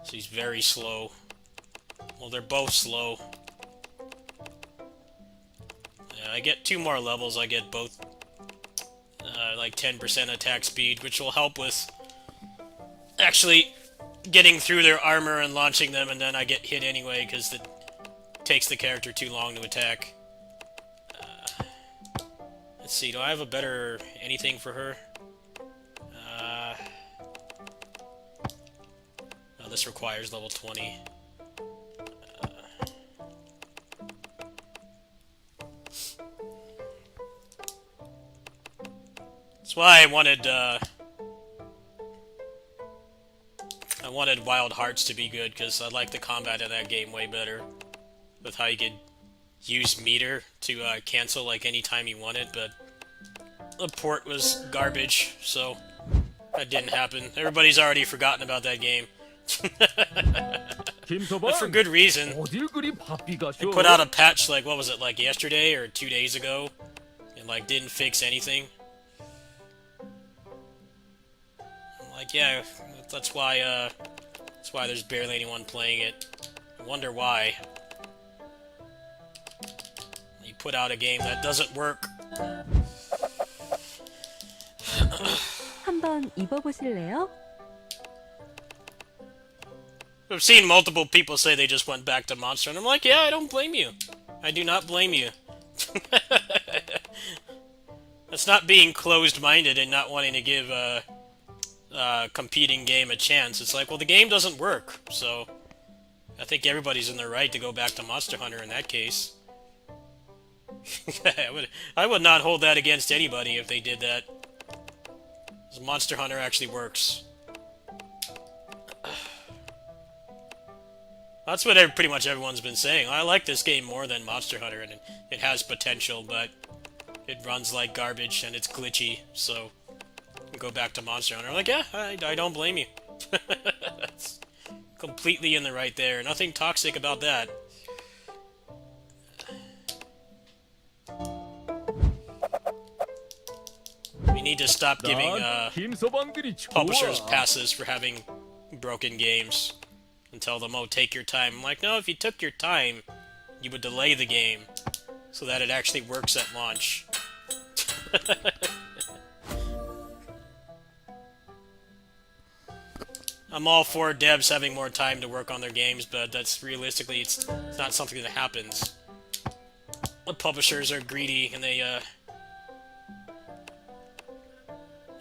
She's very slow. Well, they're both slow. Yeah, I get 2 more levels, I get both like 10% attack speed, which will help with actually getting through their armor and launching them, and then I get hit anyway because it takes the character too long to attack. Let's see, do I have a better anything for her? Oh, this requires level 20. That's why I wanted Wild Hearts to be good, because I like the combat in that game way better. With how you could use meter to cancel like any time you wanted, but the port was garbage, so that didn't happen. Everybody's already forgotten about that game. But for good reason. They put out a patch like, what was it, like yesterday or 2 days ago, and like didn't fix anything. I'm like, yeah, that's why there's barely anyone playing it. I wonder why. You put out a game that doesn't work. 한번 입어보실래요? I've seen multiple people say they just went back to Monster, and I'm like, yeah, I don't blame you. I do not blame you. That's not being closed-minded and not wanting to give a competing game a chance. It's like, well, the game doesn't work, so I think everybody's in their right to go back to Monster Hunter in that case. I would not hold that against anybody if they did that. Monster Hunter actually works. That's what pretty much everyone's been saying. I like this game more than Monster Hunter, and it has potential, but it runs like garbage and it's glitchy, so go back to Monster Hunter. I'm like, yeah, I don't blame you. It's completely in the right there. Nothing toxic about that. We need to stop giving publishers passes for having broken games and tell them, oh, take your time. I'm like, no, if you took your time, you would delay the game so that it actually works at launch. I'm all for devs having more time to work on their games, but that's realistically, it's not something that happens. The publishers are greedy, and they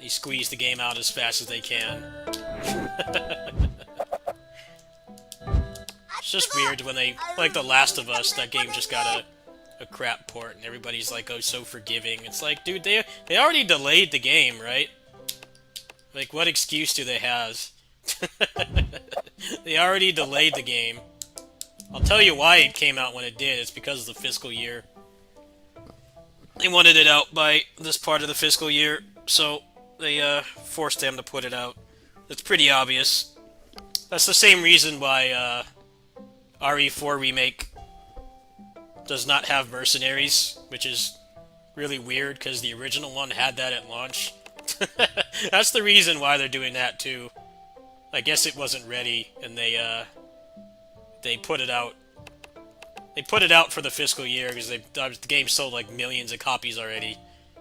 squeeze the game out as fast as they can. It's just weird when they, like The Last of Us, that game just got a crap port, and everybody's like, oh, so forgiving. It's like, dude, they already delayed the game, right? Like, what excuse do they have? They already delayed the game. I'll tell you why it came out when it did. It's because of the fiscal year. They wanted it out by this part of the fiscal year, so they forced them to put it out. It's pretty obvious. That's the same reason why RE4 Remake does not have mercenaries, which is really weird because the original one had that at launch. That's the reason why they're doing that too. I guess it wasn't ready, and they put it out. They put it out for the fiscal year because the game sold like millions of copies already.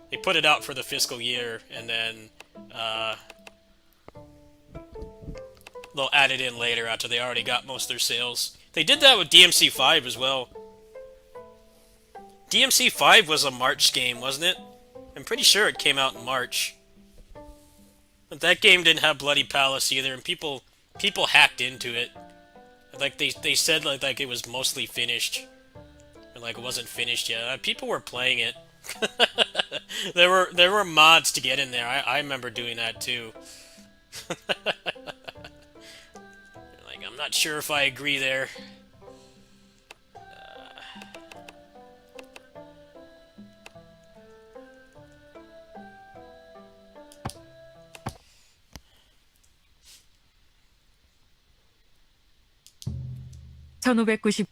They put it out for the fiscal year, and then they'll add it in later after they already got most of their sales. They did that with DMC5 as well. DMC5 was a March game, wasn't it? I'm pretty sure it came out in March. But that game didn't have Bloody Palace either, and people hacked into it. Like they said like it was mostly finished, and like it wasn't finished yet. People were playing it. there were mods to get in there. I remember doing that too. Like, I'm not sure if I agree there. (1590)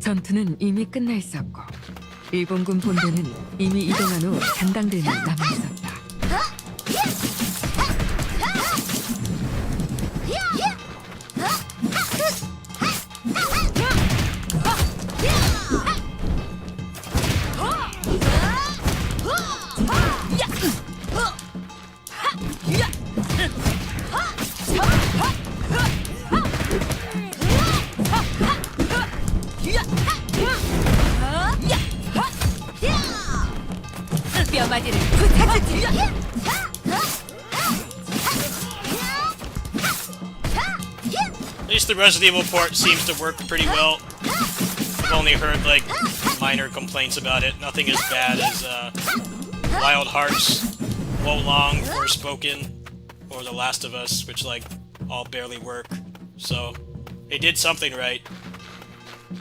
전투는 이미 끝나 있었고 일본군 본대는 이미 이동한 후 잔당들만 남아 있었다. 뼈마디를 부타주지. At least the Resident Evil port seems to work pretty well. I've only heard like minor complaints about it. Nothing as bad as Wild Hearts, Wolong, Forspoken, or The Last of Us, which like all barely work. So they did something right.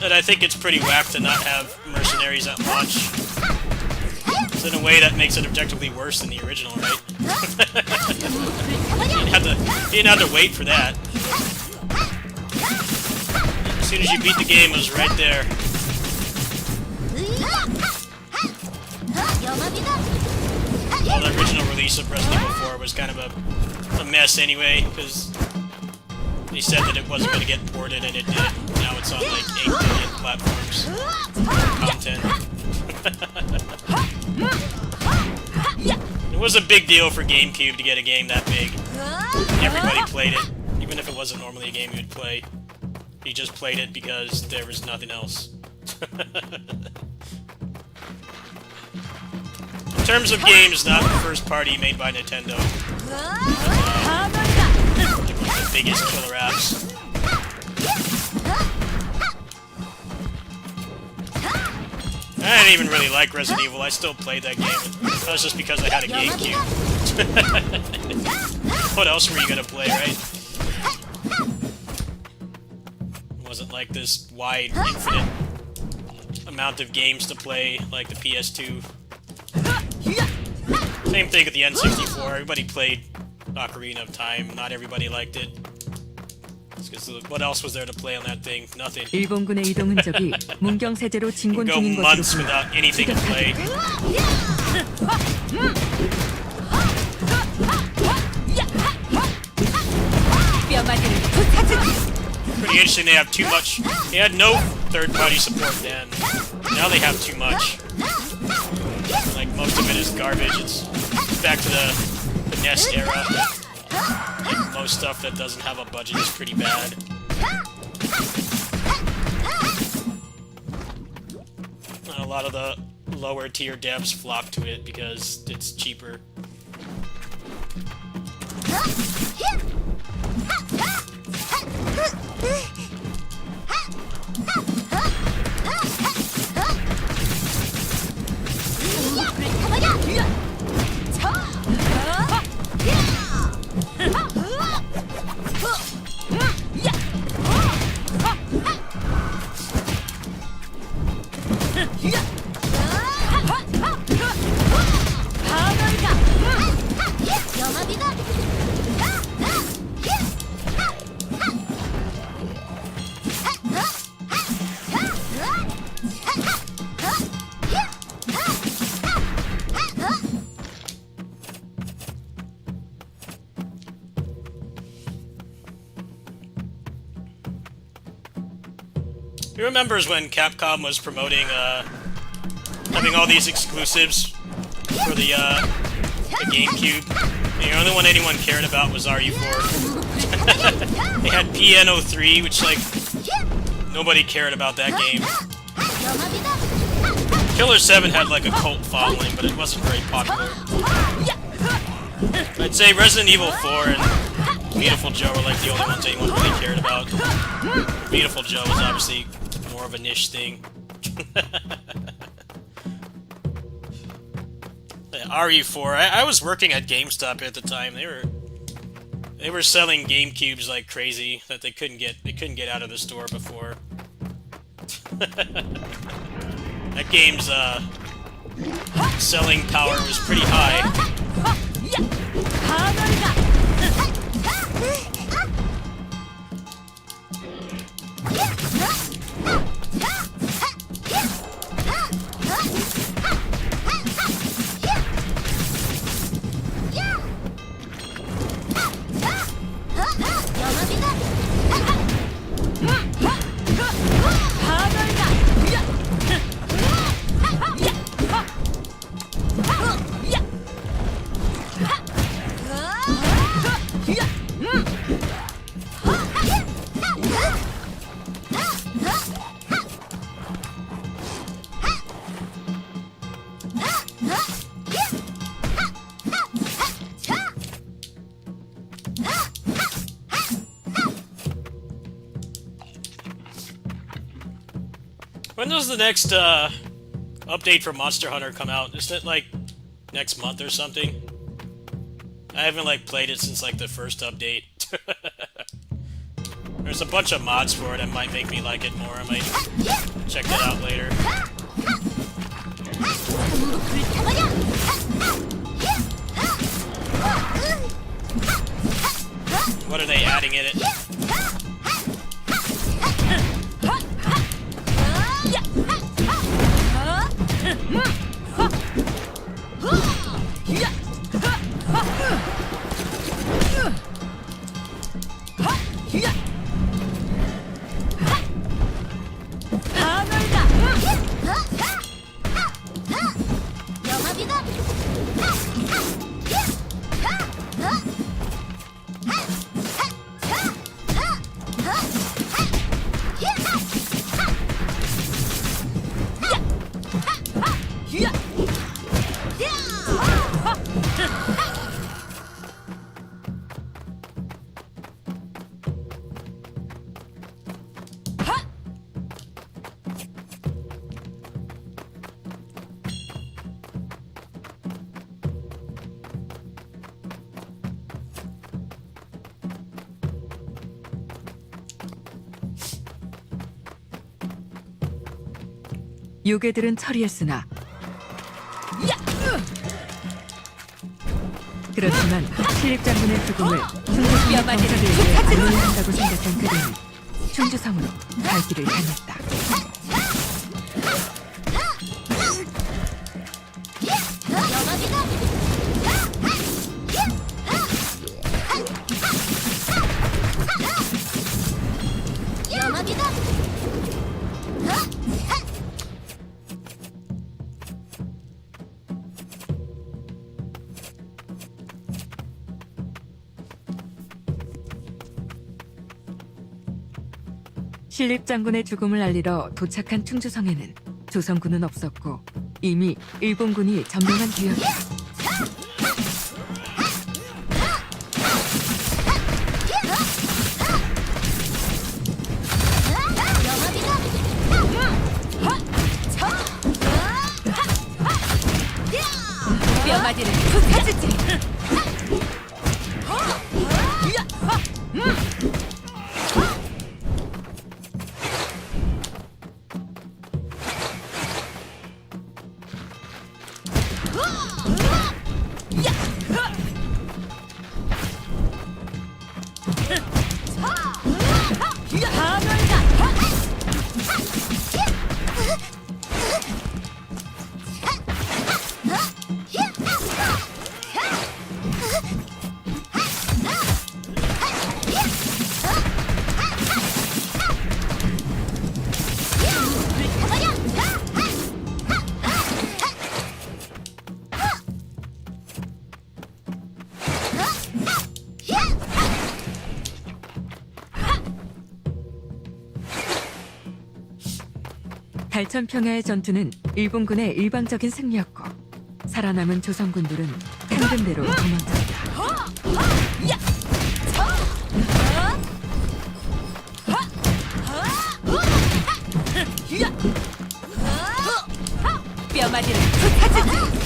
And I think it's pretty whack to not have mercenaries at launch. So in a way that makes it objectively worse than the original, right? You didn't have to wait for that. As soon as you beat the game, it was right there. Well, the original release of Resident Evil 4 was kind of a mess anyway, because they said that it wasn't going to get ported, and it did. Now it's on like 8 billion platforms. Content. It was a big deal for GameCube to get a game that big. Everybody played it, even if it wasn't normally a game you'd play. You just played it because there was nothing else. In terms of games, not the first party made by Nintendo. Like one of the biggest killer apps. I didn't even really like Resident Evil. I still played that game. That was just because I had a GameCube. What else were you gonna play, right? It wasn't like this wide, infinite amount of games to play like the PS2. Same thing with the N64. Everybody played Ocarina of Time. Not everybody liked it. What else was there to play on that thing? Nothing. 일본군의 이동 흔적이 문경세제로 진곤 Go 중인 것으로 months 보여 without anything to play. 뼈마디를 부타주지. Pretty interesting. They have too much. They had no third-party support then. Now they have too much. Like most of it is garbage. It's back to the NES era. and most stuff that doesn't have a budget is pretty bad. A lot of the lower tier devs flock to it because it's cheaper. Who remembers when Capcom was promoting, having all these exclusives for the GameCube? And the only one anyone cared about was RE4. They had PN03, which, like, nobody cared about that game. Killer 7 had, like, a cult following, but it wasn't very popular. I'd say Resident Evil 4 and Beautiful Joe were, like, the only ones anyone really cared about. Beautiful Joe was obviously more of a niche thing. RE4. I was working at GameStop at the time. They were selling GameCubes like crazy that they couldn't get out of the store before. That game's selling power was pretty high. When does the next update for Monster Hunter come out? Isn't it like next month or something? I haven't like played it since like the first update. There's a bunch of mods for it that might make me like it more. I might check that out later. What are they adding in it? 요괴들은 처리했으나 그렇지만 신입 장군의 죽음을 충주성의 검사들에게 알려야 한다고 생각한 그들은 충주성으로 갈 길을 다녔다. 신립장군의 죽음을 알리러 도착한 충주성에는 조선군은 없었고 이미 일본군이 점령한 뒤였다. 뼈마디를 부서주지. 달천평야의 전투는 일본군의 일방적인 승리였고 살아남은 조선군들은 상근대로 도망쳤다. 뼈마디를 부서주지.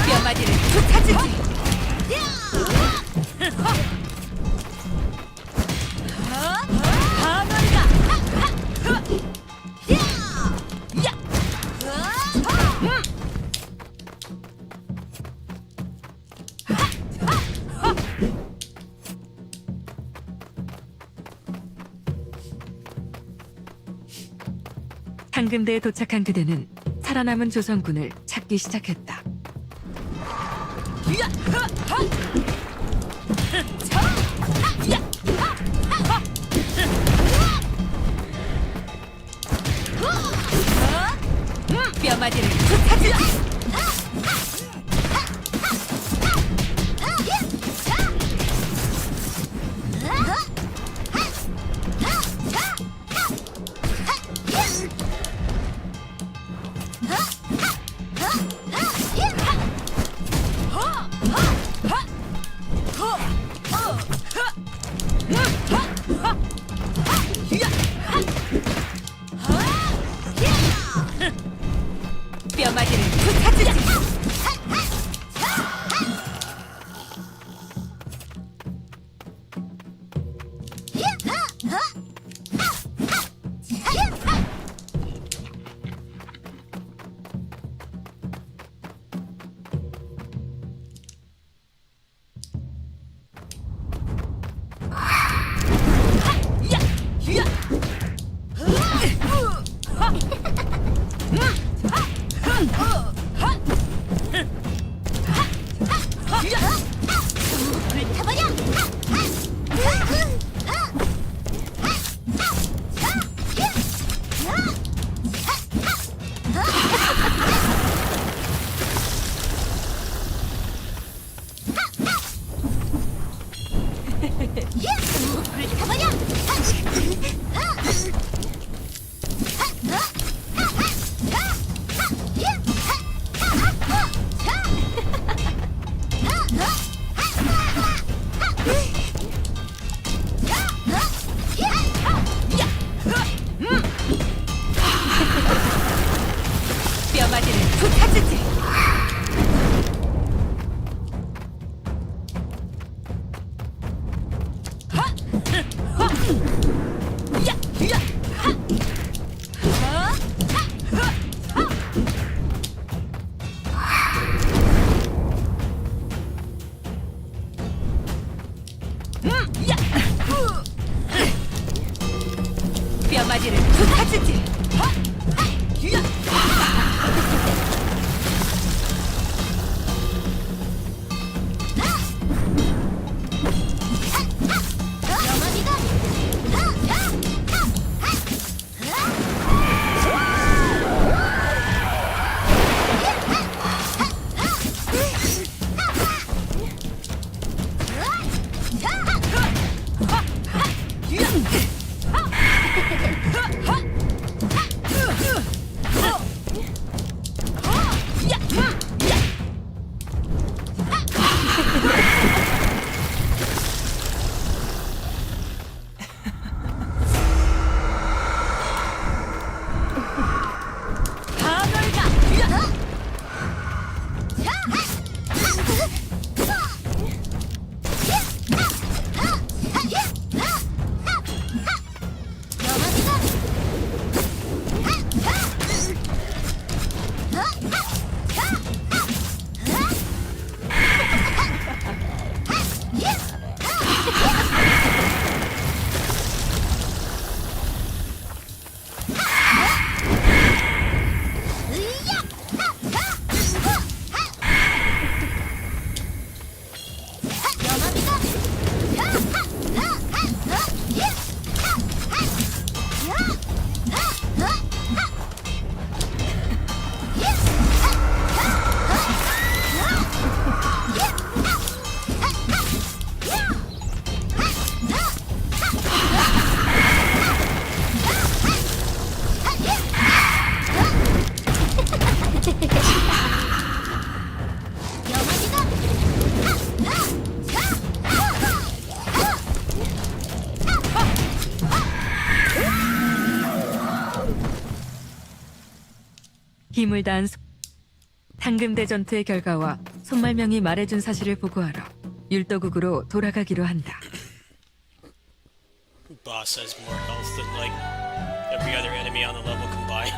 뼈마디를 부서주지. 상금대에 도착한 그대는 살아남은 조선군을 찾기 시작했다. 뼈마디를 부서주지. 뼈마디를 부서주지. 힘을 다한 상금대 전투의 결과와 손말명이 말해준 사실을 보고하러 율도국으로 돌아가기로 한다. Boss has more health than like every other enemy on the level combined.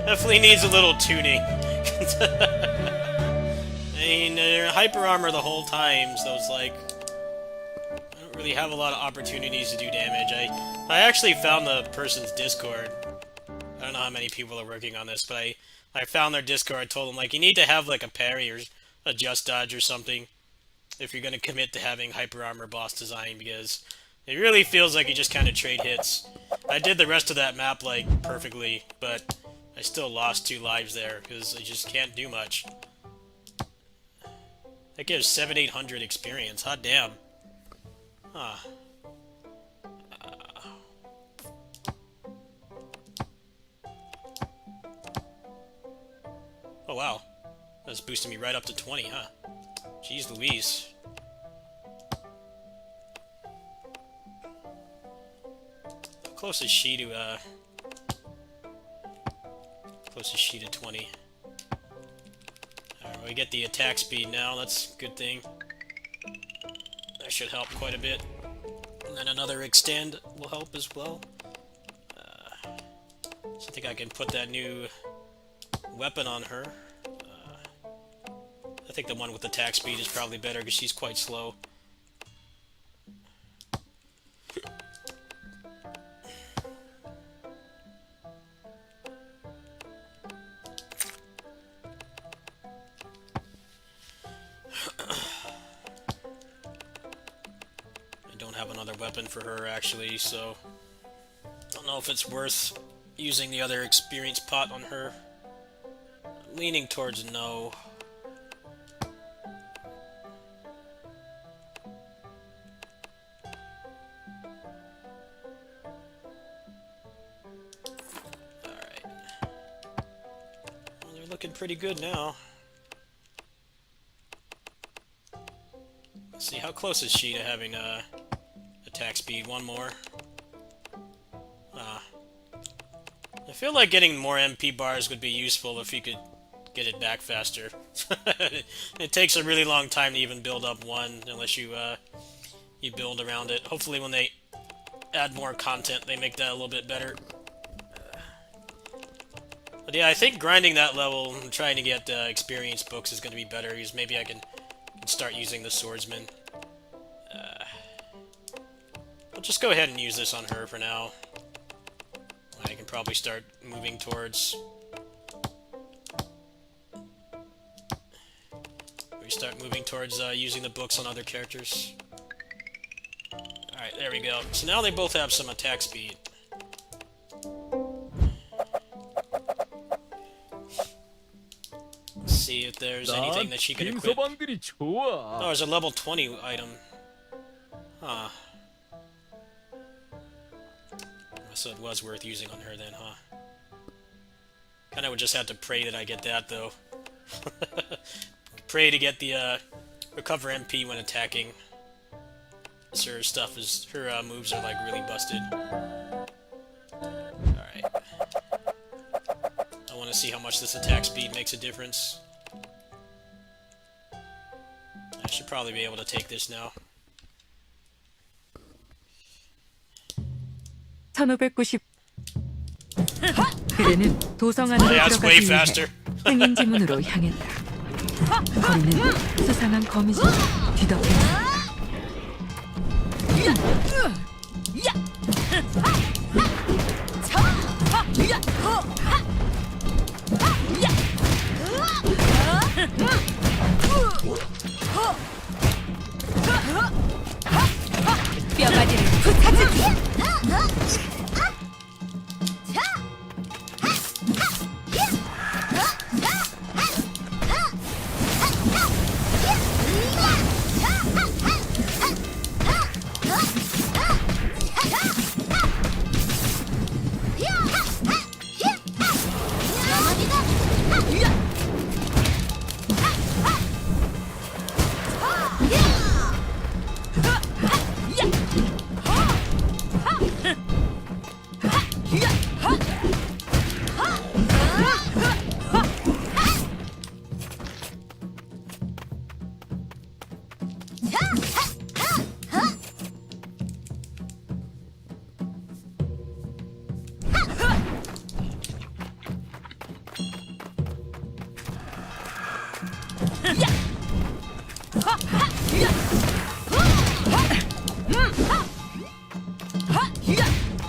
Definitely needs a little tuning. I mean, they're hyper armor the whole time, so it's like I don't really have a lot of opportunities to do damage. I actually found the person's Discord. I don't know how many people are working on this, but I found their Discord. I told them, like, you need to have, like, a parry or a just dodge or something if you're going to commit to having hyper armor boss design, because it really feels like you just kind of trade hits. I did the rest of that map, like, perfectly, but I still lost 2 lives there, because I just can't do much. That gives 700-800 experience. Hot damn. Huh. Oh wow, that's boosting me right up to 20, huh? Jeez Louise. How close is she to, close is she to 20? Alright, we get the attack speed now, that's a good thing. That should help quite a bit. And then another extend will help as well. So I think I can put that new weapon on her. I think the one with attack speed is probably better because she's quite slow. I don't have another weapon for her actually, so I don't know if it's worth using the other experience pot on her. I'm leaning towards no. Alright. Well, they're looking pretty good now. Let's see, how close is she to having attack speed? One more. I feel like getting more MP bars would be useful if you could get it back faster. It takes a really long time to even build up one, unless you you build around it. Hopefully when they add more content, they make that a little bit better. But yeah, I think grinding that level and trying to get experience books is going to be better, because maybe I can start using the swordsman. We'll just go ahead and use this on her for now. I can probably start moving towards... using the books on other characters. Alright, there we go. So now they both have some attack speed. Let's see if there's anything that she can equip. Oh, there's a level 20 item. Huh. So it was worth using on her then, huh? Kinda would just have to pray that I get that, though. Pray to get the, recover MP when attacking. So her stuff is... her, moves are, like, really busted. Alright. I wanna see how much this attack speed makes a difference. I should probably be able to take this now. 1590. 그대는 도성 안으로 Yeah, it's way 들어가기 위해 faster. 행인지문으로 향했다. 거리는 수상한 거미줄 뒤덮였다. 뼈가지를 부타주기.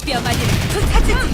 뼈가지를 부타주기. 뼈가지를 부타주기.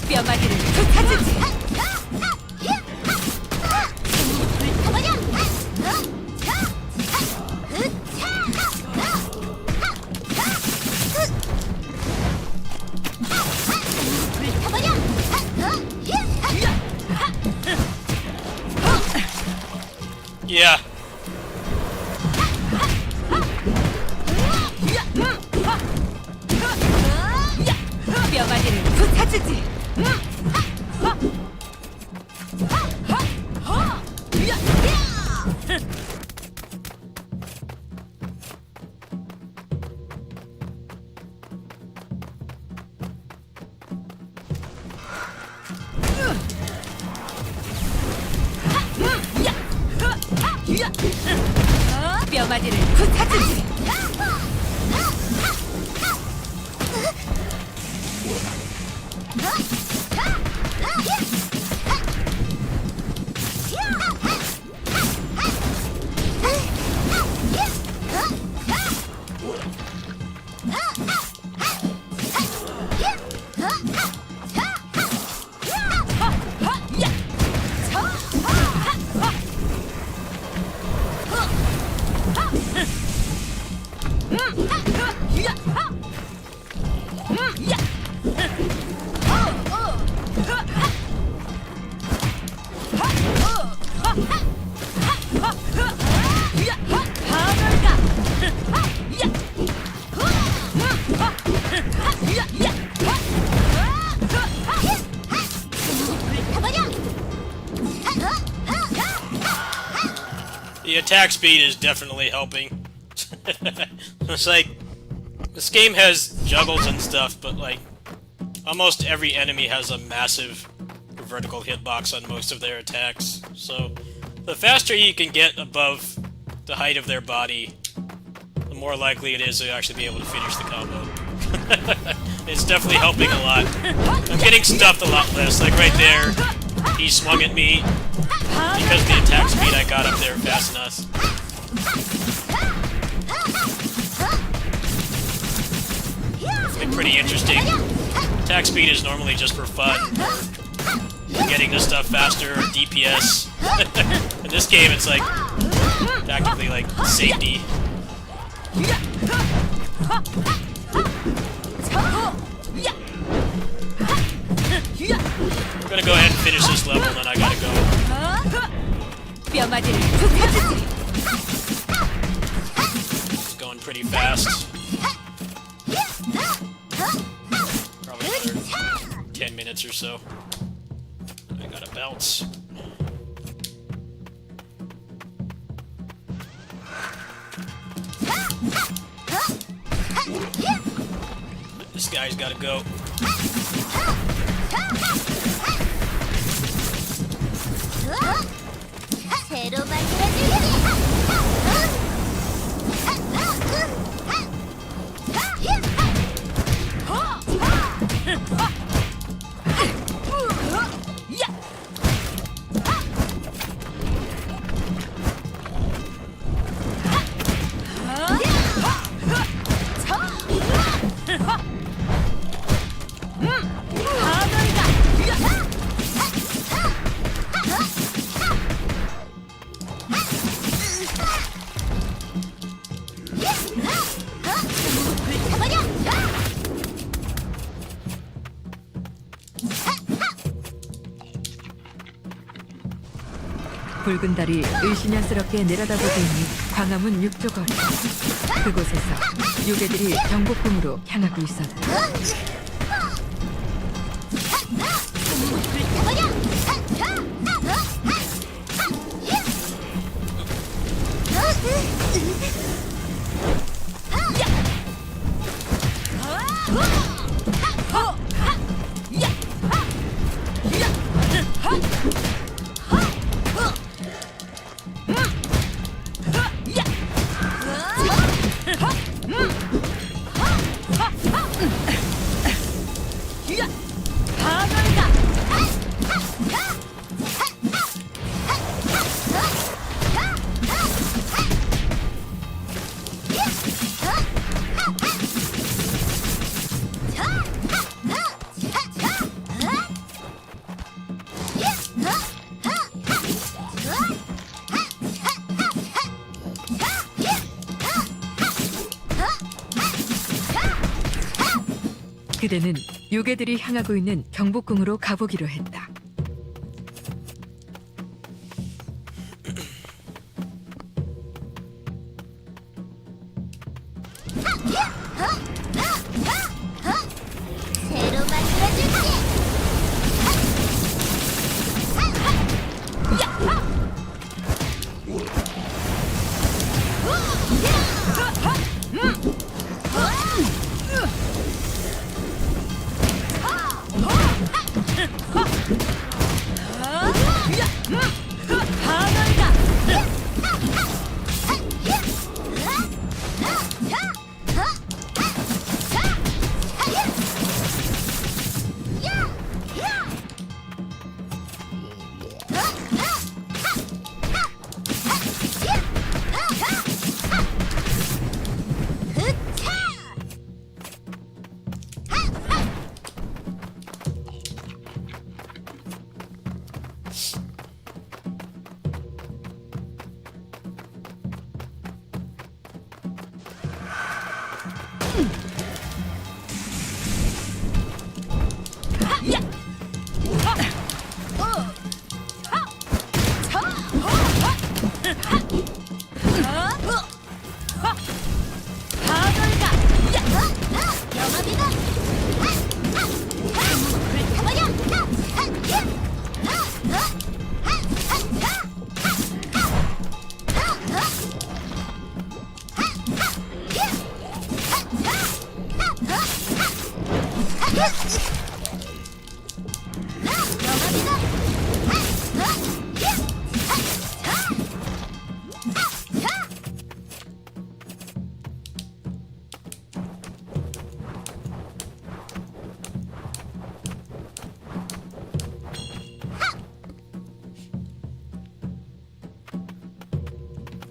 뼈가지를 부타주기. Yeah. 뼈가지를 부타주기. 뼈마디를 부타주지. The attack speed is definitely helping. It's like, this game has juggles and stuff, but like, almost every enemy has a massive vertical hitbox on most of their attacks. So, the faster you can get above the height of their body, the more likely it is to actually be able to finish the combo. It's definitely helping a lot. I'm getting stuffed a lot less. Like right there, he swung at me because of the attack speed I got up there fast enough. It's been pretty interesting. Attack speed is normally just for fun, or getting this stuff faster, or DPS. In this game, it's like practically like safety. I'm gonna go ahead and finish this level, and then I gotta go. It's going pretty fast. Probably another 10 minutes or so. I gotta bounce. This guy's gotta go. 붉은 달이 의심스럽게 내려다보고 있는 광화문 6조 거리. 그곳에서 요괴들이 경복궁으로 향하고 있었다. 그대는 요괴들이 향하고 있는 경복궁으로 가보기로 했다.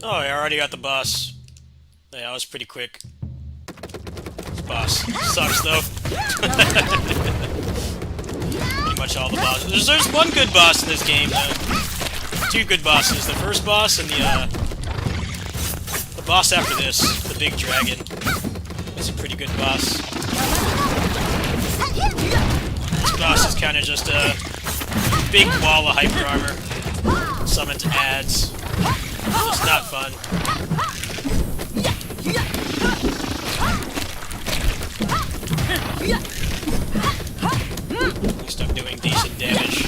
Oh, I already got the boss. Yeah, that was pretty quick. This boss sucks, though. Pretty much all the bosses. There's one good boss in this game, though. Two good bosses. The first boss and the boss after this, the big dragon. Is a pretty good boss. This boss is kind of just a big wall of hyper armor. Summoned ads. It's not fun. At least I'm doing decent damage.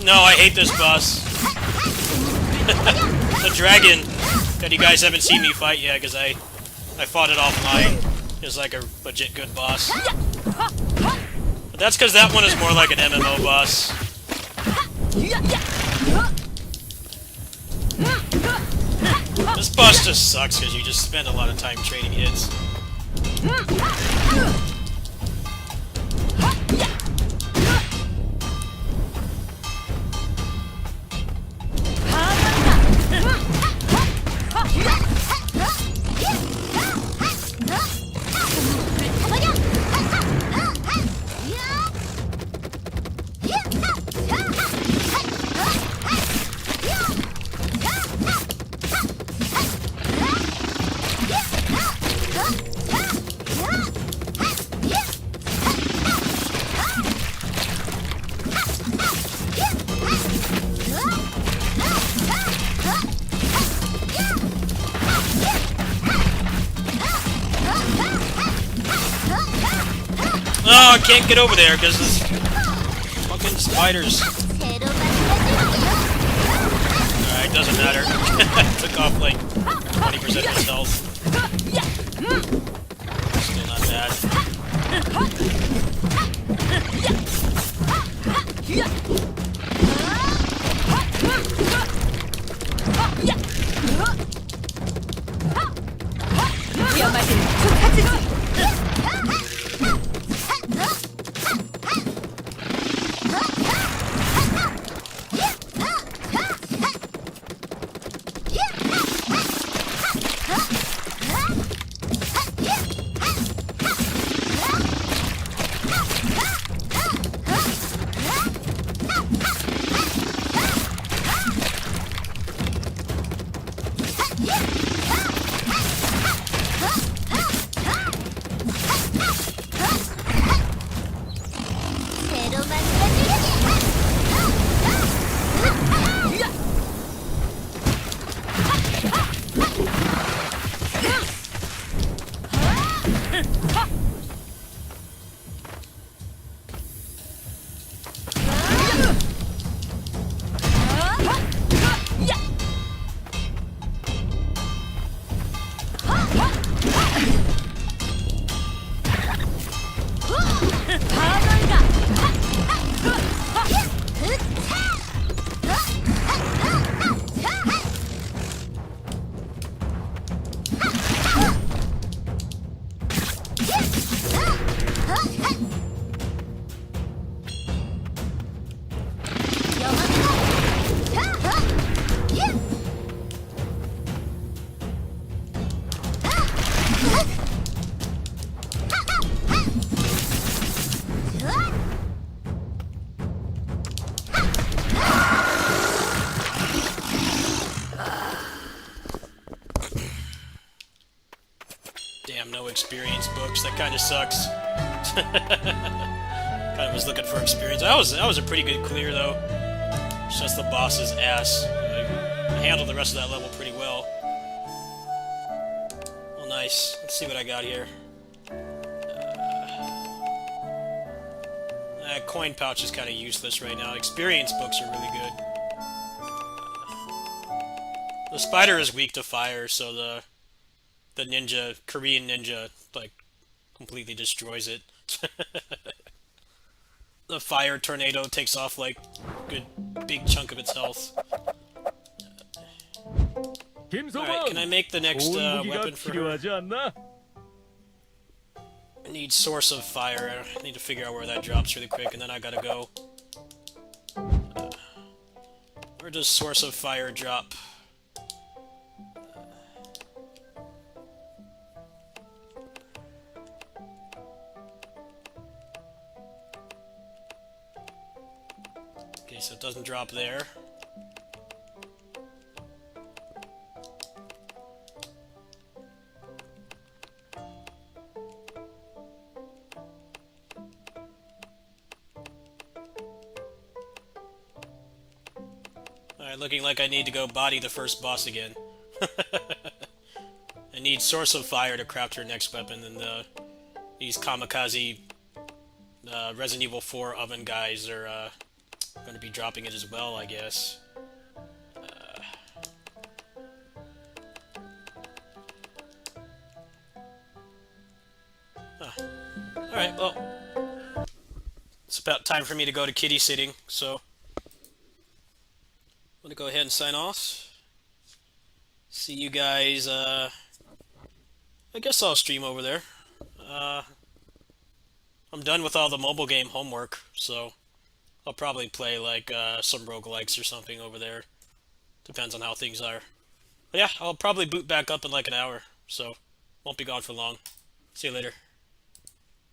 No, I hate this boss. The dragon that you guys haven't seen me fight yet, because I fought it offline, is like a legit good boss. But that's because that one is more like an MMO boss. This boss just sucks because you just spend a lot of time trading hits. Oh, I can't get over there because there's fucking spiders. Alright, doesn't matter. Took off like 20% of his health. Still not bad. No experience books. That kind of sucks. Kind of was looking for experience. That was a pretty good clear though. It's just the boss's ass. I handled the rest of that level pretty well. Well, nice. Let's see what I got here. Coin pouch is kind of useless right now. Experience books are really good. The spider is weak to fire, so the ninja, Korean ninja, like, completely destroys it. The fire tornado takes off, like, a good big chunk of its health. Alright, can I make the next weapon for her? I need source of fire. I need to figure out where that drops really quick, and then I gotta go. Where does source of fire drop? Okay, so it doesn't drop there. Alright, looking like I need to go body the first boss again. I need source of fire to craft her next weapon, and these kamikaze Resident Evil 4 oven guys are going to be dropping it as well, I guess. Alright, well, it's about time for me to go to kitty sitting, so I'm going to go ahead and sign off. See you guys, I guess I'll stream over there. I'm done with all the mobile game homework, so I'll probably play, like, some roguelikes or something over there. Depends on how things are. But yeah, I'll probably boot back up in like an hour, so won't be gone for long. See you later.